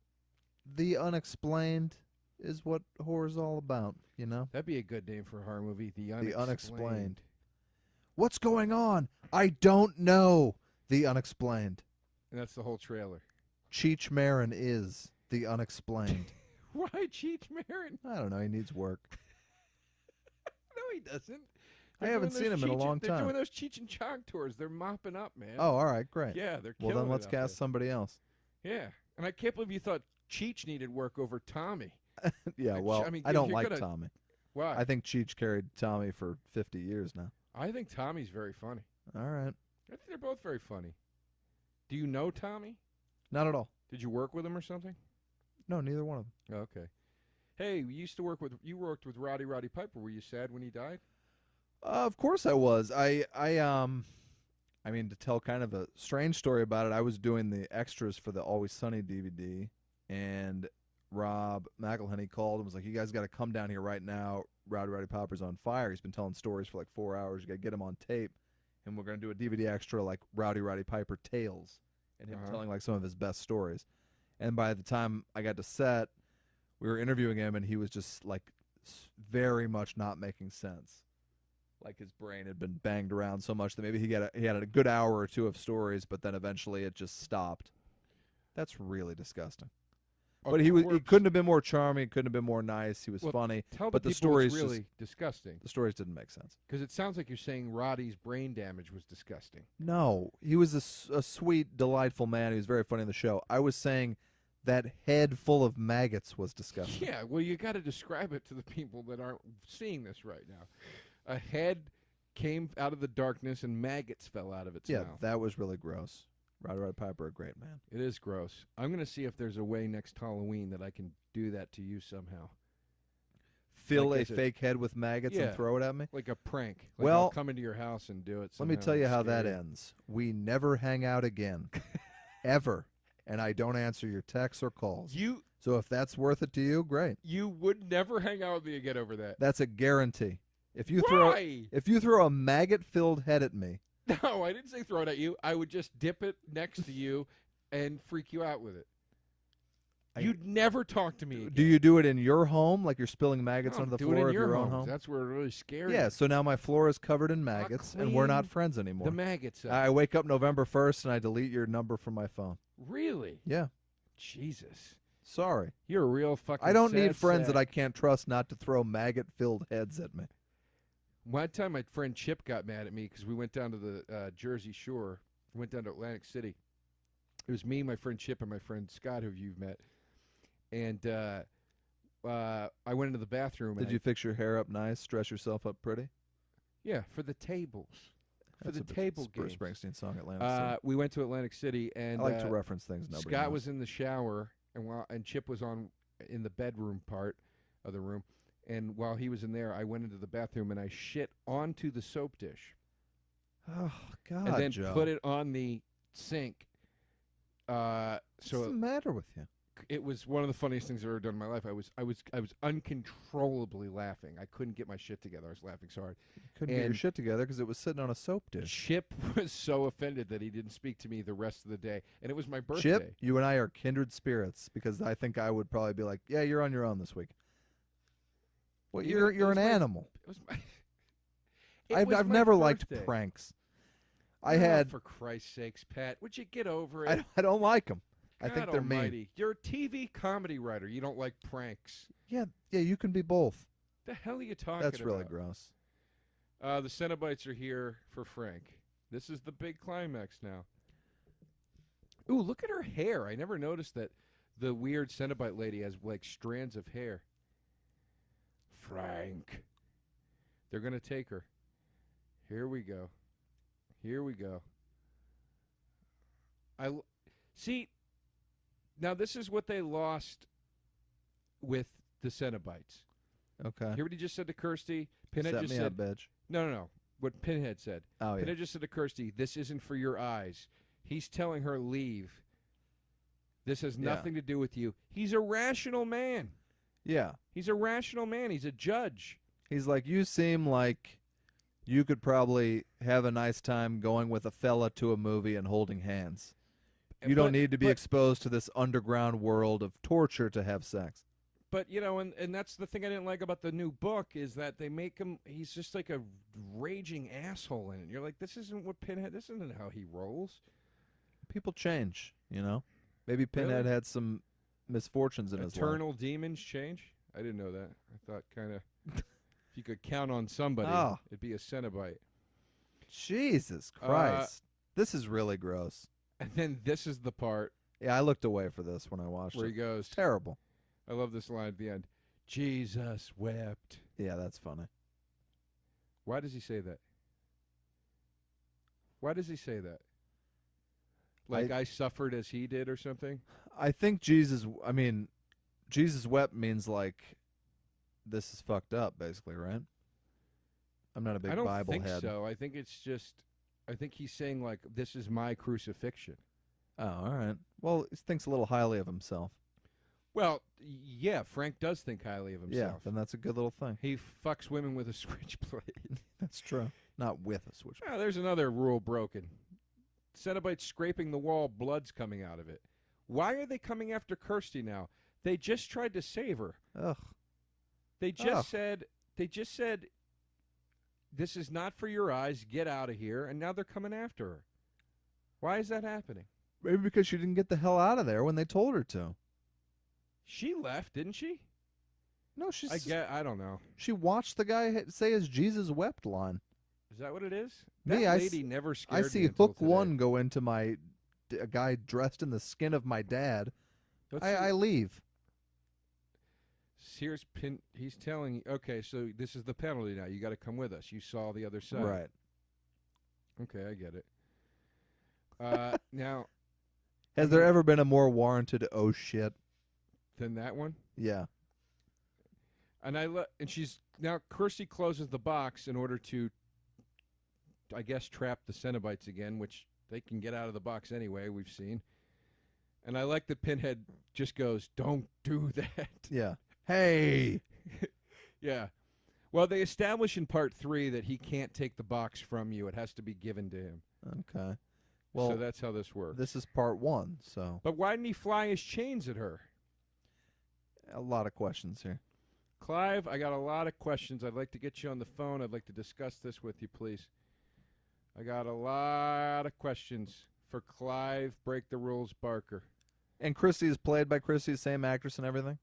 the unexplained is what horror's all about, you know? that'd be a good name for a horror movie. The Unexplained. What's going on? I don't know. The unexplained. And that's the whole trailer. Cheech Marin is the unexplained. Why Cheech Marin? I don't know. He needs work. No, he doesn't. I haven't seen him in a long They're time. doing those Cheech and Chong tours. They're mopping up, man. Oh, all right, great. Yeah, they're Well, killing then let's it out cast somebody else. there. Yeah, and I can't believe you thought Cheech needed work over Tommy. Yeah, Like, well, I mean, I don't you're like gonna- Tommy. Why? I think Cheech carried Tommy for 50 years now. I think Tommy's very funny. All right. I think they're both very funny. Do you know Tommy? Not at all. Did you work with him or something? No, neither one of them. Okay. Hey, you worked with Roddy Piper. Were you sad when he died? Of course I was. I mean, to tell kind of a strange story about it, I was doing the extras for the Always Sunny DVD, and Rob McElhenney called and was like, "You guys got to come down here right now. Roddy Piper's on fire. He's been telling stories for like 4 hours. You got to get him on tape, and we're going to do a DVD extra like Roddy Piper Tales, and him telling like some of his best stories." And by the time I got to set, we were interviewing him, and he was just like very much not making sense. Like his brain had been banged around so much that maybe he had a good hour or two of stories, but then eventually it just stopped. That's really disgusting. But he couldn't have been more charming. Couldn't have been more nice. He was funny. But the stories really disgusting. The stories didn't make sense. Because it sounds like you're saying Roddy's brain damage was disgusting. No, he was a sweet, delightful man. He was very funny in the show. I was saying that head full of maggots was disgusting. Yeah, well, you got to describe it to the people that aren't seeing this right now. A head came out of the darkness and maggots fell out of its mouth. Yeah, that was really gross. Roddy Piper, a great man. It is gross. I'm going to see if there's a way next Halloween that I can do that to you somehow. Fill Like a fake head with maggots and throw it at me? Like a prank. Like Well, I'll come into your house and do it Let me somehow tell you and how scare that ends. We never hang out again. Ever. And I don't answer your texts or calls. So if that's worth it to you, great. You would never hang out with me again over that. That's a guarantee. If you Why? throw a maggot-filled head at me. No, I didn't say throw it at you. I would just dip it next to you and freak you out with it. You'd never talk to me again. Do you do it in your home, like you're spilling maggots No, onto the do it floor in of your own homes. home? That's where it really scares Yeah, me. so now my floor is covered in maggots, and we're not clean friends anymore. The maggots up. I wake up November 1st, and I delete your number from my phone. Really? Yeah. Jesus. Sorry. You're a real fucking I don't sad need friends sack. that I can't trust not to throw maggot-filled heads at me. One time my friend Chip got mad at me because we went down to the Jersey Shore. We went down to Atlantic City. It was me, my friend Chip, and my friend Scott, who you've met. And I went into the bathroom. Did you fix your hair up nice, dress yourself up pretty? Yeah, for the tables. That's for the a table Bruce games. Springsteen song, Atlantic City. We went to Atlantic City, and I like to reference things nobody Scott knows. was in the shower, and Chip was in the bedroom part of the room. And while he was in there, I went into the bathroom and I shit onto the soap dish. Oh God, and then Joe. put it on the sink. What's the matter with you? It was one of the funniest things I've ever done in my life. I was uncontrollably laughing. I couldn't get my shit together. I was laughing so hard. You couldn't get your shit together because it was sitting on a soap dish. Chip was so offended that he didn't speak to me the rest of the day, and it was my birthday. Chip, you and I are kindred spirits because I think I would probably be like, "Yeah, you're on your own this week." Well, you're an animal. It was my. I've never liked pranks. I had, for Christ's sakes, Pat, would you get over it? I don't like them. I God think they're almighty. mean. You're a TV comedy writer. You don't like pranks. Yeah, you can be both. The hell are you talking about? That's really gross. The Cenobites are here for Frank. This is the big climax now. Ooh, look at her hair. I never noticed that the weird Cenobite lady has like strands of hair. Frank. They're going to take her. Here we go. Here we go. See, now this is what they lost with the Cenobites. Okay. Hear what he just said to Kirsty? Pinhead Set just me said, up, bitch. No. What Pinhead said. Oh, yeah. Pinhead just said to Kirsty, this isn't for your eyes. He's telling her, leave. This has nothing to do with you. He's a rational man. Yeah. He's a rational man. He's a judge. He's like, you seem like you could probably have a nice time going with a fella to a movie and holding hands. You don't need to be exposed to this underground world of torture to have sex. But, you know, and that's the thing I didn't like about the new book is that they make him, he's just like a raging asshole in it. You're like, this isn't what Pinhead, this isn't how he rolls. People change, you know? Maybe Pinhead had some misfortunes in his life. Eternal demons change? I didn't know that. I thought kind of if you could count on somebody, it'd be a Cenobite. Jesus Christ. This is really gross. And then this is the part. Yeah, I looked away for this when I watched where it. he goes. It's terrible. I love this line at the end. Jesus wept. Yeah, that's funny. Why does he say that? Why does he say that? Like I suffered as he did or something? I think Jesus wept means like this is fucked up, basically, right? I'm not a big Bible head. I don't think so. I think it's just, I think he's saying like, this is my crucifixion. Oh, all right. Well, he thinks a little highly of himself. Well, yeah, Frank does think highly of himself. Yeah, then that's a good little thing. He fucks women with a switchblade. That's true. Not with a switchblade. Oh, there's another rule broken. Cenobite's scraping the wall, blood's coming out of it. Why are they coming after Kirsty now? They just tried to save her. Ugh. They just said, this is not for your eyes, get out of here, and now they're coming after her. Why is that happening? Maybe because she didn't get the hell out of there when they told her to. She left, didn't she? No, she's... I don't know. She watched the guy say his Jesus wept line. Is that what it is? Me, that lady never scared me. I see hook one go into a guy dressed in the skin of my dad. I leave. Here's he's telling you, okay, so this is the penalty now. You got to come with us. You saw the other side. Right. Okay, I get it. Now, has there ever been a more warranted oh shit than that one? Yeah. And she's now Kirsty closes the box in order to, I guess, trap the Cenobites again, which they can get out of the box anyway. We've seen. And I like that Pinhead just goes, "Don't do that." Yeah. Hey. Yeah. Well, they establish in part 3 that he can't take the box from you. It has to be given to him. Okay. Well, so that's how this works. This is part 1, so. But why didn't he fly his chains at her? A lot of questions here. Clive, I got a lot of questions. I'd like to get you on the phone. I'd like to discuss this with you, please. I got a lot of questions for Clive Break the Rules Barker. And Christy is played by Christy, the same actress and everything?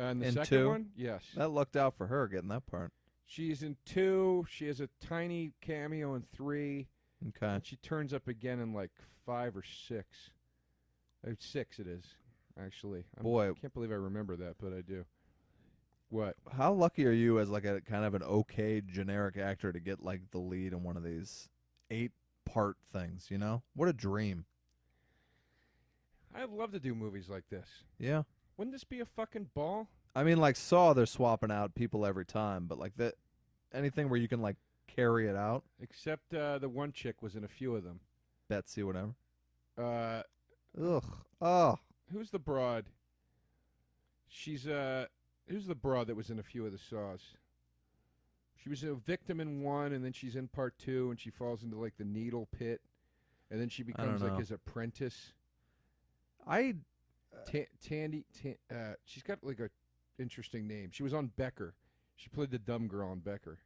And the in second 2? one? Yes. That lucked out for her getting that part. She's in 2. She has a tiny cameo in 3. Okay. And she turns up again in like 5 or 6. 6 it is, actually. Boy. I can't believe I remember that, but I do. What? How lucky are you as like a kind of an okay generic actor to get like the lead in one of these 8-part things, you know? What a dream. I'd love to do movies like this. Yeah. Wouldn't this be a fucking ball? I mean, like Saw, they're swapping out people every time, but like that, anything where you can like carry it out. Except the one chick was in a few of them. Betsy, whatever. Ugh. Oh. Who's the broad? She's who's the broad that was in a few of the Saws? She was a victim in 1, and then she's in part 2, and she falls into like the needle pit, and then she becomes like his apprentice. Tandy. She's got like a interesting name. She was on Becker. She played the dumb girl on Becker.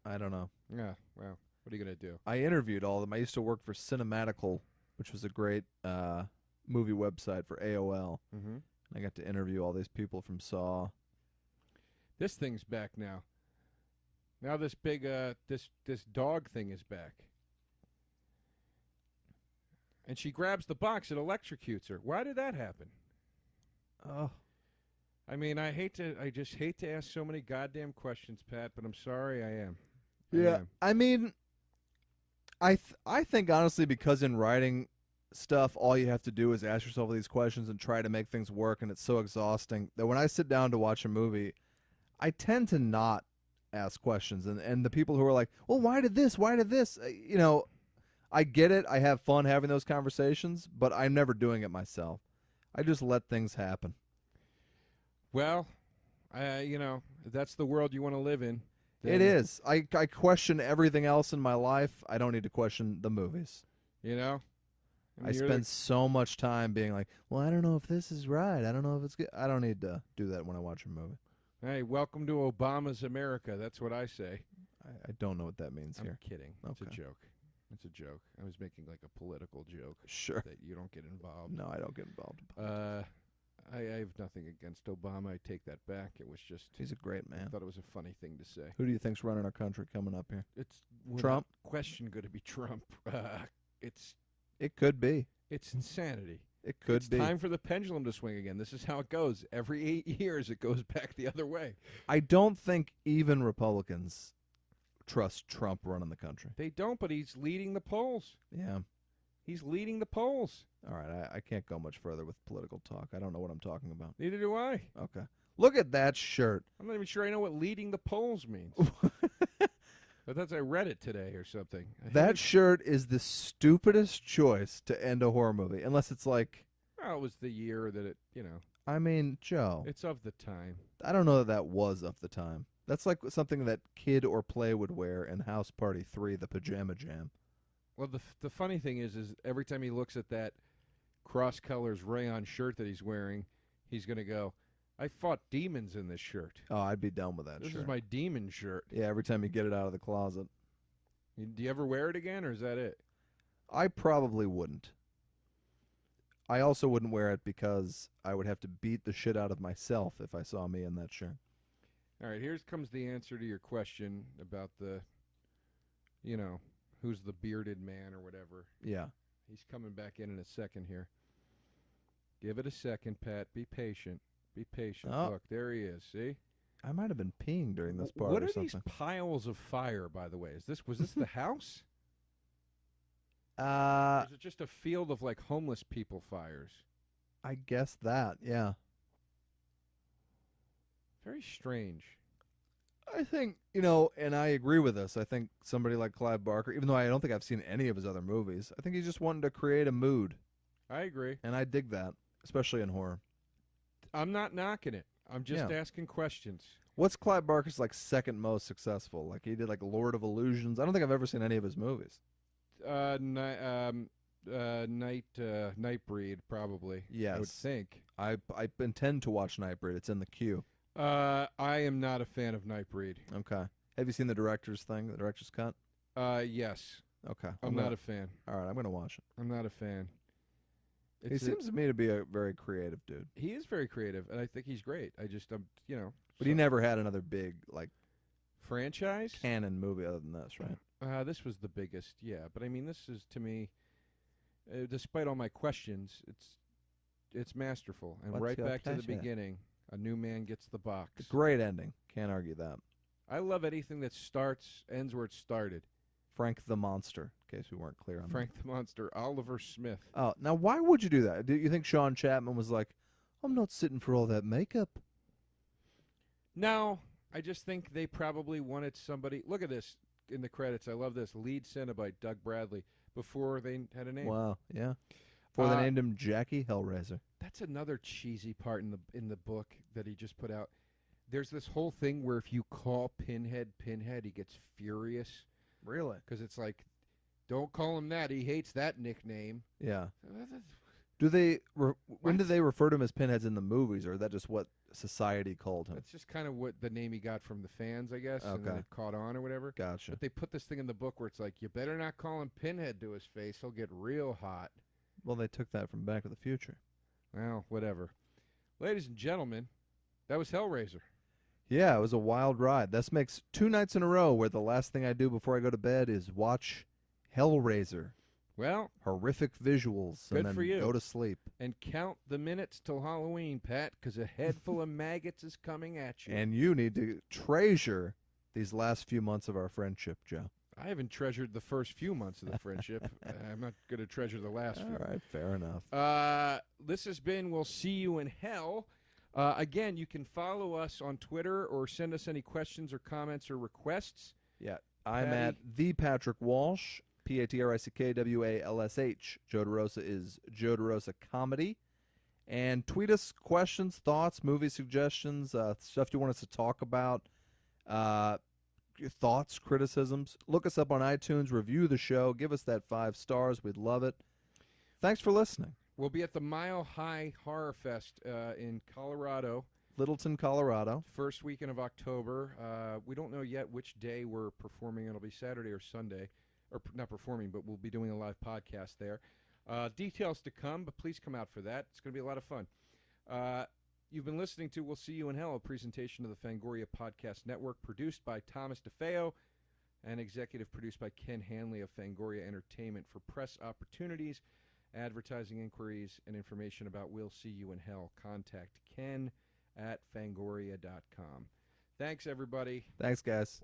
I don't know. Yeah. Well, what are you gonna do? I interviewed all of them. I used to work for Cinematical, which was a great movie website for AOL. Mm-hmm. I got to interview all these people from Saw. This thing's back now. Now this big this dog thing is back. And she grabs the box, it electrocutes her. Why did that happen? Oh. I mean, I just hate to ask so many goddamn questions, Pat, but I'm sorry I am. Yeah. I mean, I think honestly because in writing stuff all you have to do is ask yourself these questions and try to make things work, and it's so exhausting that when I sit down to watch a movie, I tend to not ask questions. And the people who are like, "Well, why did this? Why did this?" You know, I get it. I have fun having those conversations, but I'm never doing it myself. I just let things happen. Well, you know, if that's the world you want to live in. It is. I question everything else in my life. I don't need to question the movies. You know? I spend so much time being like, well, I don't know if this is right. I don't know if it's good. I don't need to do that when I watch a movie. Hey, welcome to Obama's America. That's what I say. I don't know what that means here. I'm kidding. Okay. It's a joke. It's a joke. I was making like a political joke. Sure. That you don't get involved. No, I don't get involved in politics. I have nothing against Obama. I take that back. It was just... He's a great I man. thought it was a funny thing to say. Who do you think's running our country coming up here? It's Trump? without question going to be Trump. It could be. It's insanity. It could It's be. time for the pendulum to swing again. This is how it goes. Every 8 years, it goes back the other way. I don't think even Republicans trust Trump running the country. They don't, but he's leading the polls. Yeah. He's leading the polls. All right, I can't go much further with political talk. I don't know what I'm talking about. Neither do I. Okay. Look at that shirt. I'm not even sure I know what leading the polls means. But that's I read it today or something. That shirt is the stupidest choice to end a horror movie, unless it's like... Well, it was the year that it, I mean, Joe. it's of the time. I don't know that was of the time. That's like something that Kid or Play would wear in House Party 3, the Pajama Jam. Well, the funny thing is every time he looks at that cross colors rayon shirt that he's wearing, he's going to go, I fought demons in this shirt. Oh, I'd be done with that This shirt. is my demon shirt. Yeah, every time you get it out of the closet. Do you ever wear it again, or is that it? I probably wouldn't. I also wouldn't wear it because I would have to beat the shit out of myself if I saw me in that shirt. All right, here comes the answer to your question about the, who's the bearded man or whatever. Yeah. He's coming back in a second here. Give it a second, Pat. Be patient. Be patient. Oh. Look, there he is. See? I might have been peeing during this part What or are something. these piles of fire, by the way? Was this the house? Or is it just a field of like homeless people fires? I guess that, yeah. Very strange. I think, and I agree with this. I think somebody like Clive Barker, even though I don't think I've seen any of his other movies, I think he's just wanting to create a mood. I agree. And I dig that, especially in horror. I'm not knocking it. I'm just Yeah. asking questions. What's Clive Barker's like second most successful? Like he did like Lord of Illusions. I don't think I've ever seen any of his movies. Nightbreed, probably. Yes. I would think. I intend to watch Nightbreed. It's in the queue. I am not a fan of Nightbreed. Okay. Have you seen the director's thing, the director's cut? Yes. Okay. I'm not a fan. All right, I'm going to watch it. I'm not a fan. He seems to me to be a very creative dude. He is very creative, and I think he's great. But he never had another big, like, franchise canon movie other than this, right? This was the biggest, yeah. But I mean, this is to me, despite all my questions, it's masterful. And right back to the beginning, a new man gets the box. Great ending. Can't argue that. I love anything that ends where it started. Frank the Monster, in case we weren't clear on Frank the Monster, Oliver Smith. Oh, now why would you do that? Do you think Sean Chapman was like, I'm not sitting for all that makeup? No, I just think they probably wanted somebody. Look at this in the credits. I love this. Lead Cenobite, Doug Bradley, before they had a name. Wow, yeah. Before they named him Jackie Hellraiser. That's another cheesy part in the book that he just put out. There's this whole thing where if you call Pinhead, he gets furious. Really? Because it's like, don't call him that. He hates that nickname. Yeah. Do they? When do they refer to him as Pinheads in the movies, or is that just what society called him? That's just kind of what the name he got from the fans, I guess. And then Okay. it caught on or whatever. Gotcha. But they put this thing in the book where it's like, you better not call him Pinhead to his face. He'll get real hot. Well, they took that from Back to the Future. Well, whatever. Ladies and gentlemen, that was Hellraiser. Yeah, it was a wild ride. This makes 2 nights in a row where the last thing I do before I go to bed is watch Hellraiser. Well, horrific visuals. Good and then for you. Go to sleep. And count the minutes till Halloween, Pat, because a head full of maggots is coming at you. And you need to treasure these last few months of our friendship, Joe. I haven't treasured the first few months of the friendship. I'm not going to treasure the last few. All right, fair enough. This has been We'll See You in Hell. Again, you can follow us on Twitter or send us any questions or comments or requests. Yeah, I'm Patty? at the Patrick Walsh, PatrickWalsh. Joe DeRosa is Joe DeRosa Comedy. And tweet us questions, thoughts, movie suggestions, stuff you want us to talk about, your thoughts, criticisms. Look us up on iTunes, review the show, give us that 5 stars. We'd love it. Thanks for listening. We'll be at the Mile High Horror Fest in Colorado. Littleton, Colorado. First weekend of October. We don't know yet which day we're performing. It'll be Saturday or Sunday. or not performing, but we'll be doing a live podcast there. Details to come, but please come out for that. It's going to be a lot of fun. You've been listening to We'll See You in Hell, a presentation of the Fangoria Podcast Network, produced by Thomas DeFeo and executive produced by Ken Hanley of Fangoria Entertainment. For press opportunities, advertising inquiries, and information about We'll See You in Hell, contact Ken at fangoria.com. Thanks, everybody. Thanks, guys.